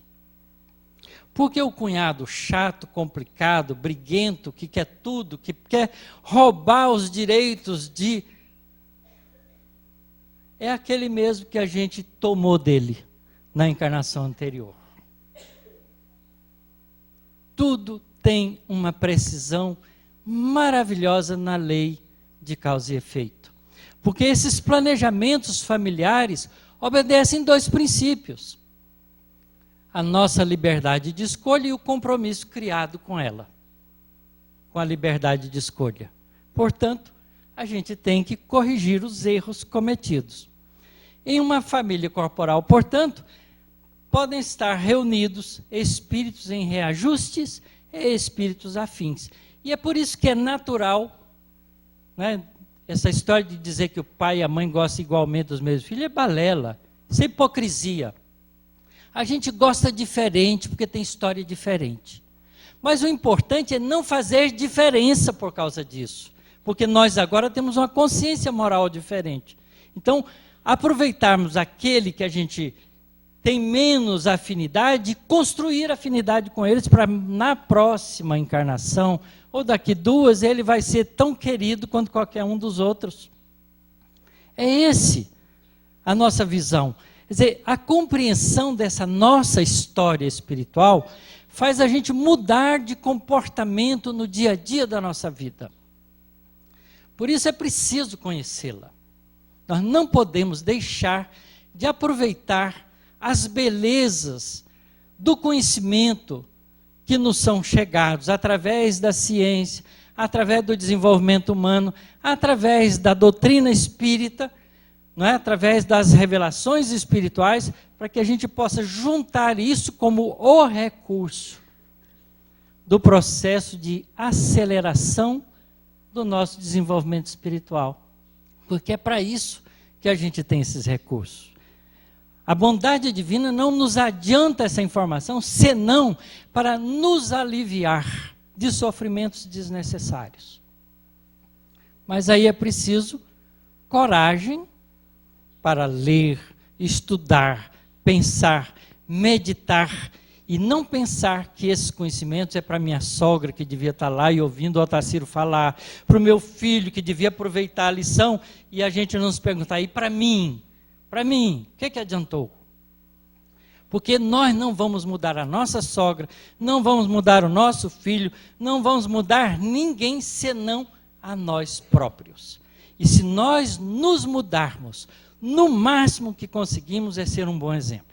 S1: Porque o cunhado chato, complicado, briguento, que quer tudo, que quer roubar os direitos de... é aquele mesmo que a gente tomou dele na encarnação anterior. Tudo tem uma precisão maravilhosa na lei de causa e efeito. Porque esses planejamentos familiares obedecem dois princípios: a nossa liberdade de escolha e o compromisso criado com ela, com a liberdade de escolha. Portanto, a gente tem que corrigir os erros cometidos. Em uma família corporal, portanto, podem estar reunidos espíritos em reajustes e espíritos afins. E é por isso que é natural, né, essa história de dizer que o pai e a mãe gostam igualmente dos mesmos filhos é balela, isso é hipocrisia. A gente gosta diferente porque tem história diferente. Mas o importante é não fazer diferença por causa disso, porque nós agora temos uma consciência moral diferente. Então, aproveitarmos aquele que a gente tem menos afinidade, construir afinidade com eles para na próxima encarnação, ou daqui 2, ele vai ser tão querido quanto qualquer um dos outros. É esse a nossa visão. Quer dizer, a compreensão dessa nossa história espiritual faz a gente mudar de comportamento no dia a dia da nossa vida. Por isso é preciso conhecê-la. Nós não podemos deixar de aproveitar as belezas do conhecimento que nos são chegados através da ciência, através do desenvolvimento humano, através da doutrina espírita, não é? Através das revelações espirituais, para que a gente possa juntar isso como o recurso do processo de aceleração do nosso desenvolvimento espiritual. Porque é para isso que a gente tem esses recursos. A bondade divina não nos adianta essa informação, senão para nos aliviar de sofrimentos desnecessários. Mas aí é preciso coragem para ler, estudar, pensar, meditar E não pensar que esses conhecimentos é para minha sogra que devia estar lá e ouvindo o Otacílio falar, para o meu filho que devia aproveitar a lição, e a gente não se perguntar, e para mim, o que adiantou? Porque nós não vamos mudar a nossa sogra, não vamos mudar o nosso filho, não vamos mudar ninguém senão a nós próprios. E se nós nos mudarmos, no máximo que conseguimos é ser um bom exemplo.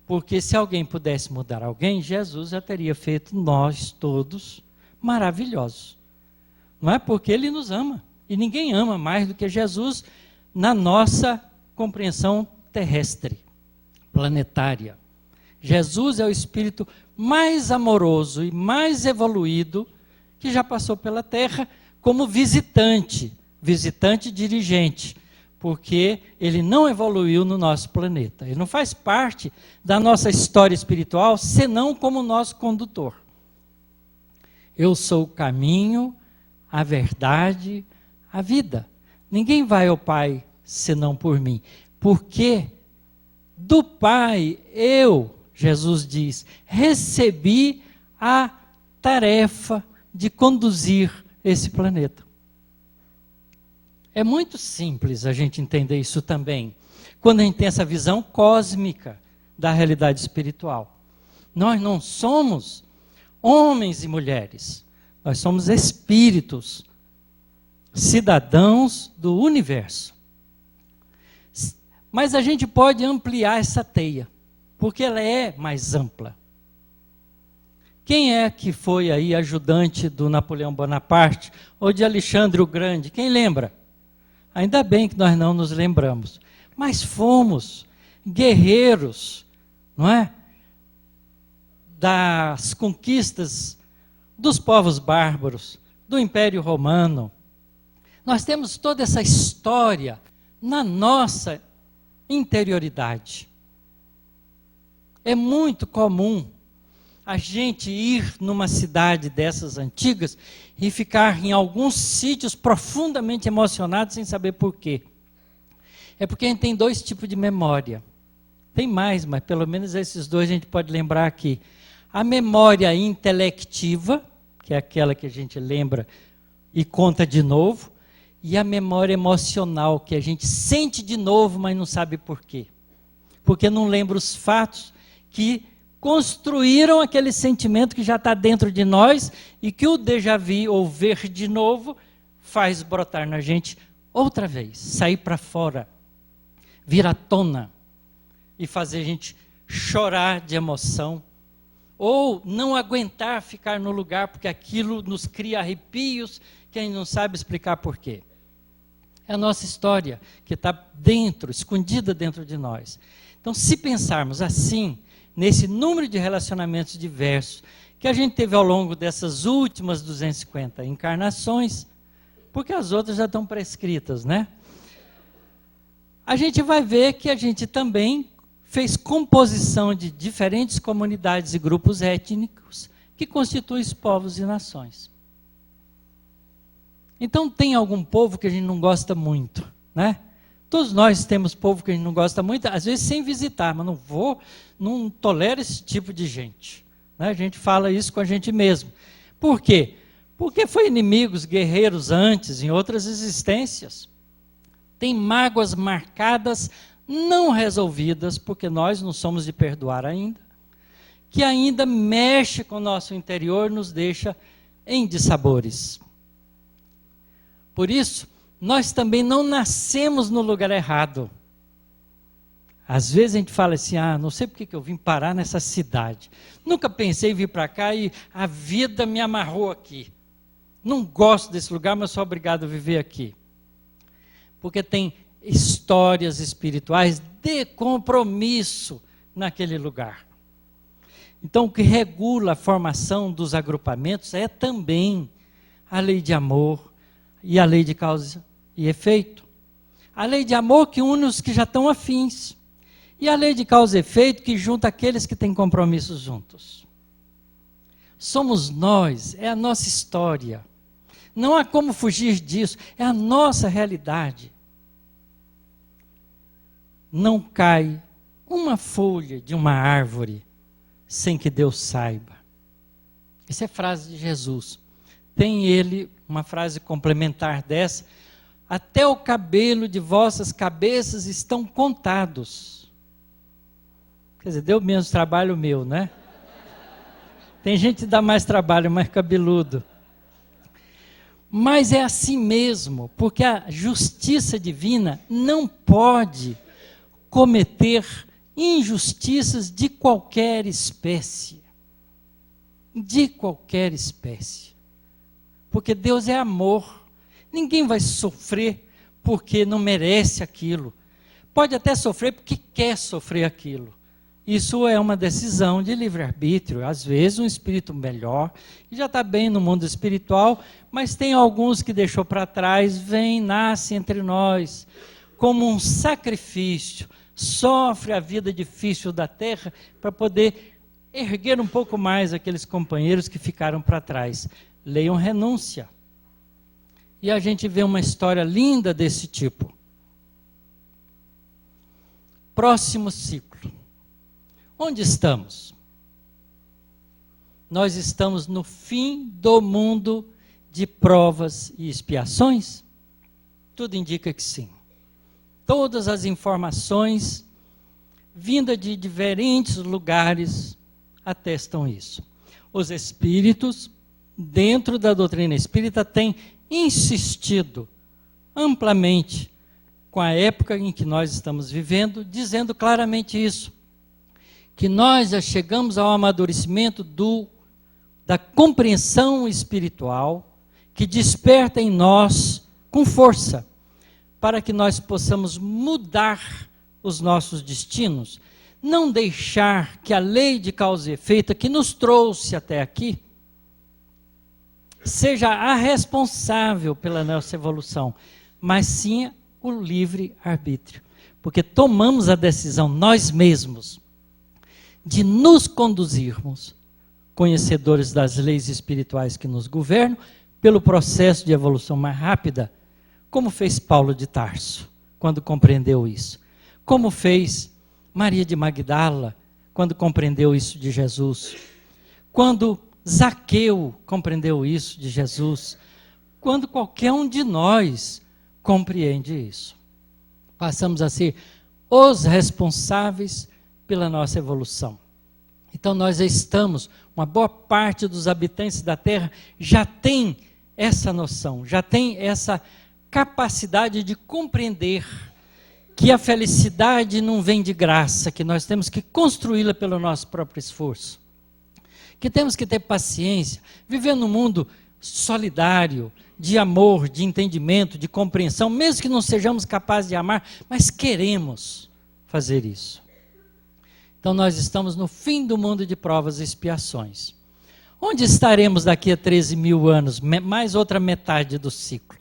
S1: Porque se alguém pudesse mudar alguém, Jesus já teria feito nós todos maravilhosos. Não é porque Ele nos ama. E ninguém ama mais do que Jesus na nossa compreensão terrestre, planetária. Jesus é o Espírito mais amoroso e mais evoluído que já passou pela Terra como visitante dirigente. Porque ele não evoluiu no nosso planeta. Ele não faz parte da nossa história espiritual, senão como nosso condutor. Eu sou o caminho, a verdade, a vida. Ninguém vai ao Pai senão por mim. Porque do Pai, Jesus diz, recebi a tarefa de conduzir esse planeta. É muito simples a gente entender isso também, quando a gente tem essa visão cósmica da realidade espiritual. Nós não somos homens e mulheres, nós somos espíritos, cidadãos do universo. Mas a gente pode ampliar essa teia, porque ela é mais ampla. Quem é que foi aí ajudante do Napoleão Bonaparte ou de Alexandre o Grande? Quem lembra? Ainda bem que nós não nos lembramos. Mas fomos guerreiros, não é? Das conquistas dos povos bárbaros, do Império Romano. Nós temos toda essa história na nossa interioridade. É muito comum a gente ir numa cidade dessas antigas e ficar em alguns sítios profundamente emocionados sem saber por quê. É porque a gente tem dois tipos de memória. Tem mais, mas pelo menos esses dois a gente pode lembrar aqui. A memória intelectiva, que é aquela que a gente lembra e conta de novo, e a memória emocional, que a gente sente de novo, mas não sabe por quê. Porque não lembra os fatos que construíram aquele sentimento que já está dentro de nós e que o déjà vu, ou ver de novo, faz brotar na gente outra vez, sair para fora, vir à tona e fazer a gente chorar de emoção, ou não aguentar ficar no lugar porque aquilo nos cria arrepios que a gente não sabe explicar por quê. É a nossa história que está dentro, escondida dentro de nós. Então, se pensarmos assim, nesse número de relacionamentos diversos que a gente teve ao longo dessas últimas 250 encarnações, porque as outras já estão prescritas, né? A gente vai ver que a gente também fez composição de diferentes comunidades e grupos étnicos que constituem os povos e nações. Então tem algum povo que a gente não gosta muito, né? Todos nós temos povo que a gente não gosta muito, às vezes sem visitar, mas não tolero esse tipo de gente. Né? A gente fala isso com a gente mesmo. Por quê? Porque foi inimigos, guerreiros antes, em outras existências. Tem mágoas marcadas, não resolvidas, porque nós não somos de perdoar ainda, que ainda mexe com o nosso interior, nos deixa em dissabores. Por isso, nós também não nascemos no lugar errado. Às vezes a gente fala assim, não sei porque que eu vim parar nessa cidade. Nunca pensei em vir para cá e a vida me amarrou aqui. Não gosto desse lugar, mas sou obrigado a viver aqui. Porque tem histórias espirituais de compromisso naquele lugar. Então, o que regula a formação dos agrupamentos é também a lei de amor e a lei de causa e efeito. A lei de amor que une os que já estão afins. E a lei de causa e efeito que junta aqueles que têm compromissos juntos. Somos nós, é a nossa história. Não há como fugir disso, é a nossa realidade. Não cai uma folha de uma árvore sem que Deus saiba. Essa é a frase de Jesus. Tem ele uma frase complementar dessa: até o cabelo de vossas cabeças estão contados. Quer dizer, deu menos trabalho meu, né? Tem gente que dá mais trabalho, mais cabeludo. Mas é assim mesmo, porque a justiça divina não pode cometer injustiças de qualquer espécie. De qualquer espécie. Porque Deus é amor. Ninguém vai sofrer porque não merece aquilo. Pode até sofrer porque quer sofrer aquilo. Isso é uma decisão de livre-arbítrio. Às vezes um espírito melhor, que já está bem no mundo espiritual, mas tem alguns que deixou para trás, vem, nasce entre nós, como um sacrifício, sofre a vida difícil da terra, para poder erguer um pouco mais aqueles companheiros que ficaram para trás. Leiam Renúncia. E a gente vê uma história linda desse tipo. Próximo ciclo. Onde estamos? Nós estamos no fim do mundo de provas e expiações? Tudo indica que sim. Todas as informações vindas de diferentes lugares atestam isso. Os espíritos, dentro da doutrina espírita, têm insistido amplamente com a época em que nós estamos vivendo, dizendo claramente isso. Que nós já chegamos ao amadurecimento da compreensão espiritual que desperta em nós com força para que nós possamos mudar os nossos destinos, não deixar que a lei de causa e efeito que nos trouxe até aqui seja a responsável pela nossa evolução, mas sim o livre-arbítrio, porque tomamos a decisão nós mesmos de nos conduzirmos, conhecedores das leis espirituais que nos governam, pelo processo de evolução mais rápida, como fez Paulo de Tarso, quando compreendeu isso. Como fez Maria de Magdala, quando compreendeu isso de Jesus. Quando Zaqueu compreendeu isso de Jesus. Quando qualquer um de nós compreende isso. Passamos a ser os responsáveis pela nossa evolução. Então nós estamos, uma boa parte dos habitantes da Terra já tem essa noção, já tem essa capacidade de compreender que a felicidade não vem de graça, que nós temos que construí-la pelo nosso próprio esforço, que temos que ter paciência, viver num mundo solidário, de amor, de entendimento, de compreensão, mesmo que não sejamos capazes de amar, mas queremos fazer isso. Então nós estamos no fim do mundo de provas e expiações. Onde estaremos daqui a 13 mil anos, mais outra metade do ciclo?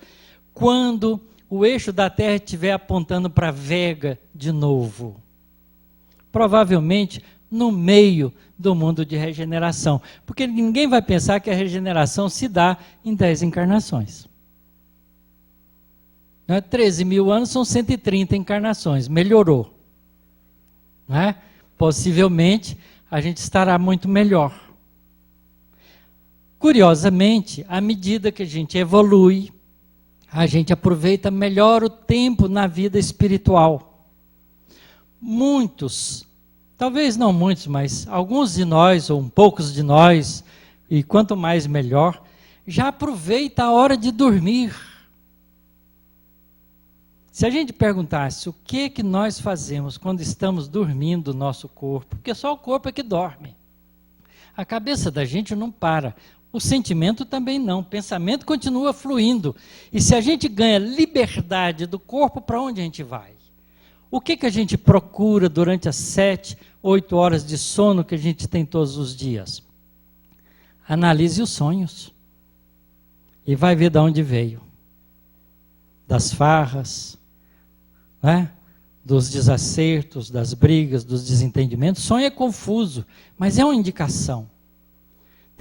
S1: Quando o eixo da Terra estiver apontando para a Vega de novo. Provavelmente no meio do mundo de regeneração. Porque ninguém vai pensar que a regeneração se dá em 10 encarnações. 13 mil anos são 130 encarnações, melhorou. Não é? Possivelmente a gente estará muito melhor. Curiosamente, à medida que a gente evolui, a gente aproveita melhor o tempo na vida espiritual. Muitos, talvez não muitos, mas alguns de nós, ou poucos de nós, e quanto mais melhor, já aproveita a hora de dormir. Se a gente perguntasse o que nós fazemos quando estamos dormindo o nosso corpo, porque só o corpo é que dorme. A cabeça da gente não para. O sentimento também não, o pensamento continua fluindo. E se a gente ganha liberdade do corpo, para onde a gente vai? O que a gente procura durante as 7, 8 horas de sono que a gente tem todos os dias? Analise os sonhos. E vai ver de onde veio. Das farras, né? Dos desacertos, das brigas, dos desentendimentos. Sonho é confuso, mas é uma indicação.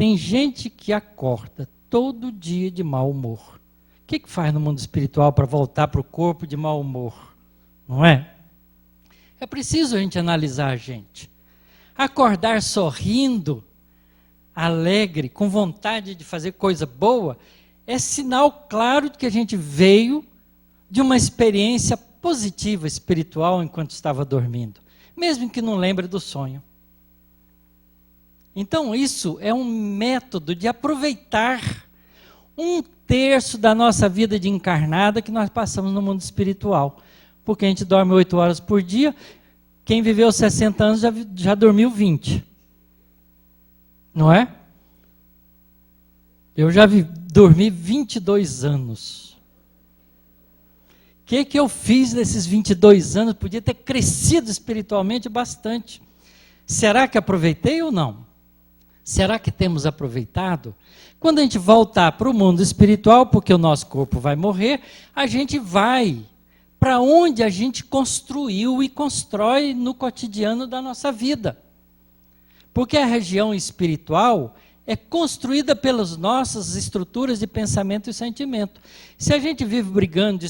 S1: Tem gente que acorda todo dia de mau humor. O que faz no mundo espiritual para voltar para o corpo de mau humor? Não é? É preciso a gente analisar a gente. Acordar sorrindo, alegre, com vontade de fazer coisa boa, é sinal claro de que a gente veio de uma experiência positiva espiritual enquanto estava dormindo, mesmo que não lembre do sonho. Então isso é um método de aproveitar 1/3 da nossa vida de encarnada que nós passamos no mundo espiritual. Porque a gente dorme 8 horas por dia, quem viveu 60 anos já dormiu 20. Não é? Eu já dormi 22 anos. O que eu fiz nesses 22 anos? Podia ter crescido espiritualmente bastante. Será que aproveitei ou não? Será que temos aproveitado? Quando a gente voltar para o mundo espiritual, porque o nosso corpo vai morrer, a gente vai para onde a gente construiu e constrói no cotidiano da nossa vida. Porque a região espiritual é construída pelas nossas estruturas de pensamento e sentimento. Se a gente vive brigando,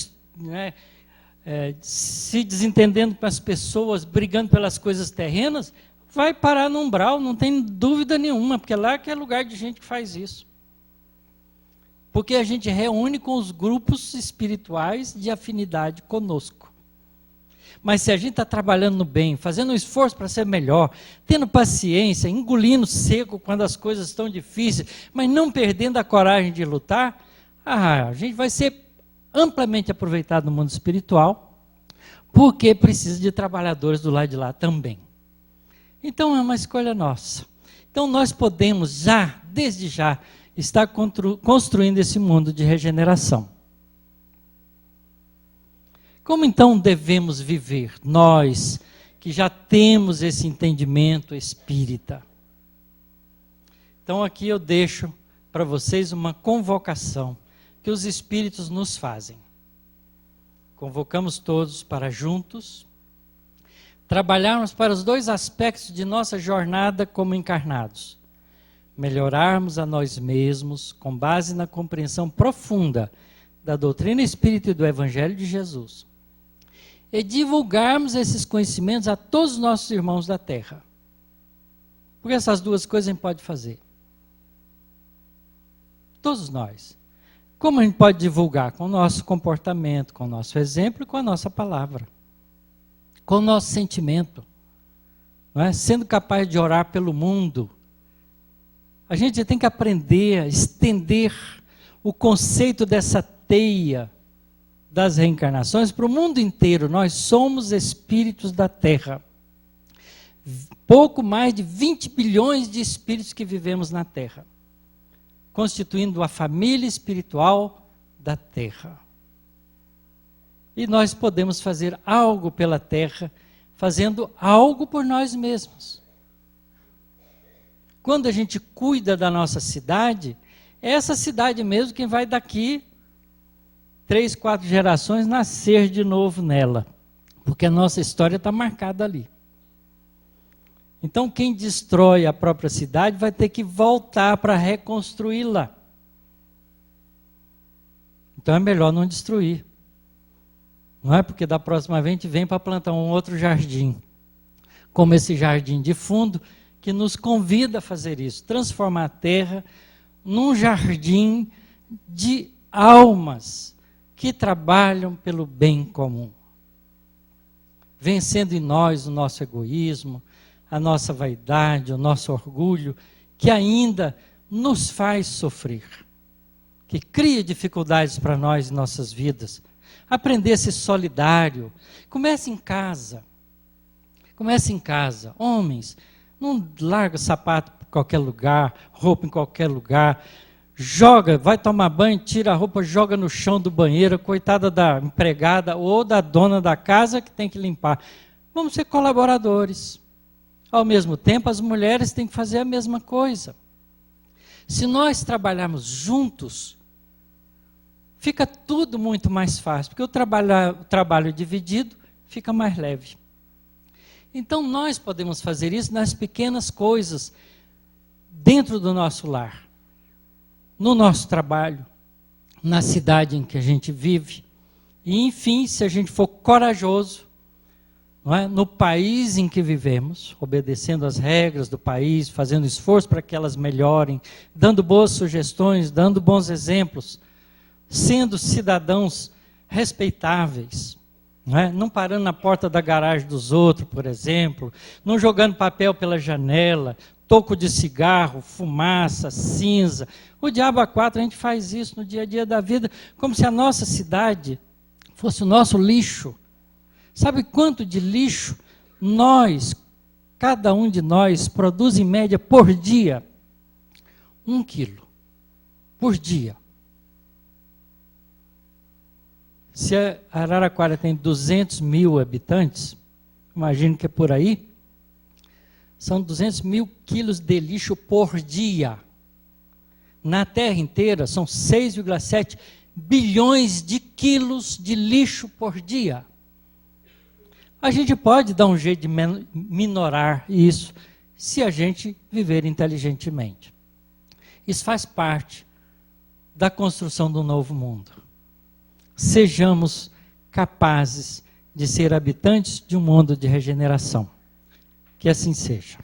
S1: se desentendendo com as pessoas, brigando pelas coisas terrenas, vai parar no umbral, não tem dúvida nenhuma, porque lá que é lugar de gente que faz isso. Porque a gente reúne com os grupos espirituais de afinidade conosco. Mas se a gente está trabalhando no bem, fazendo um esforço para ser melhor, tendo paciência, engolindo seco quando as coisas estão difíceis, mas não perdendo a coragem de lutar, a gente vai ser amplamente aproveitado no mundo espiritual, porque precisa de trabalhadores do lado de lá também. Então é uma escolha nossa. Então nós podemos desde já, estar construindo esse mundo de regeneração. Como então devemos viver, nós que já temos esse entendimento espírita? Então aqui eu deixo para vocês uma convocação que os espíritos nos fazem. Convocamos todos para juntos trabalharmos para os 2 aspectos de nossa jornada como encarnados. Melhorarmos a nós mesmos com base na compreensão profunda da doutrina espírita e do Evangelho de Jesus. E divulgarmos esses conhecimentos a todos os nossos irmãos da Terra. Porque essas 2 coisas a gente pode fazer. Todos nós. Como a gente pode divulgar? Com o nosso comportamento, com o nosso exemplo e com a nossa palavra. Com o nosso sentimento. Não é? Sendo capaz de orar pelo mundo. A gente tem que aprender a estender o conceito dessa teia das reencarnações para o mundo inteiro. Nós somos espíritos da Terra. Pouco mais de 20 bilhões de espíritos que vivemos na Terra, constituindo a família espiritual da Terra. E nós podemos fazer algo pela Terra, fazendo algo por nós mesmos. Quando a gente cuida da nossa cidade, é essa cidade mesmo quem vai daqui 3, 4 gerações nascer de novo nela. Porque a nossa história está marcada ali. Então quem destrói a própria cidade vai ter que voltar para reconstruí-la. Então é melhor não destruir. Não é porque da próxima vez a gente vem para plantar um outro jardim. Como esse jardim de fundo, que nos convida a fazer isso, transformar a terra num jardim de almas que trabalham pelo bem comum. Vencendo em nós o nosso egoísmo, a nossa vaidade, o nosso orgulho, que ainda nos faz sofrer, que cria dificuldades para nós em nossas vidas. Aprender a ser solidário. Comece em casa. Comece em casa. Homens, não larga sapato em qualquer lugar, roupa em qualquer lugar. Joga, vai tomar banho, tira a roupa, joga no chão do banheiro, coitada da empregada ou da dona da casa que tem que limpar. Vamos ser colaboradores. Ao mesmo tempo, as mulheres têm que fazer a mesma coisa. Se nós trabalharmos juntos, fica tudo muito mais fácil, porque o trabalho dividido fica mais leve. Então nós podemos fazer isso nas pequenas coisas, dentro do nosso lar, no nosso trabalho, na cidade em que a gente vive. E enfim, se a gente for corajoso, não é? No país em que vivemos, obedecendo às regras do país, fazendo esforço para que elas melhorem, dando boas sugestões, dando bons exemplos, sendo cidadãos respeitáveis, não parando na porta da garagem dos outros, por exemplo, não jogando papel pela janela, toco de cigarro, fumaça, cinza. O diabo a quatro, a gente faz isso no dia a dia da vida, como se a nossa cidade fosse o nosso lixo. Sabe quanto de lixo cada um de nós, produz em média por dia? 1 quilo por dia. Se a Araraquara tem 200 mil habitantes, imagino que é por aí, são 200 mil quilos de lixo por dia. Na terra inteira, são 6,7 bilhões de quilos de lixo por dia. A gente pode dar um jeito de minorar isso, se a gente viver inteligentemente. Isso faz parte da construção do novo mundo. Sejamos capazes de ser habitantes de um mundo de regeneração. Que assim seja.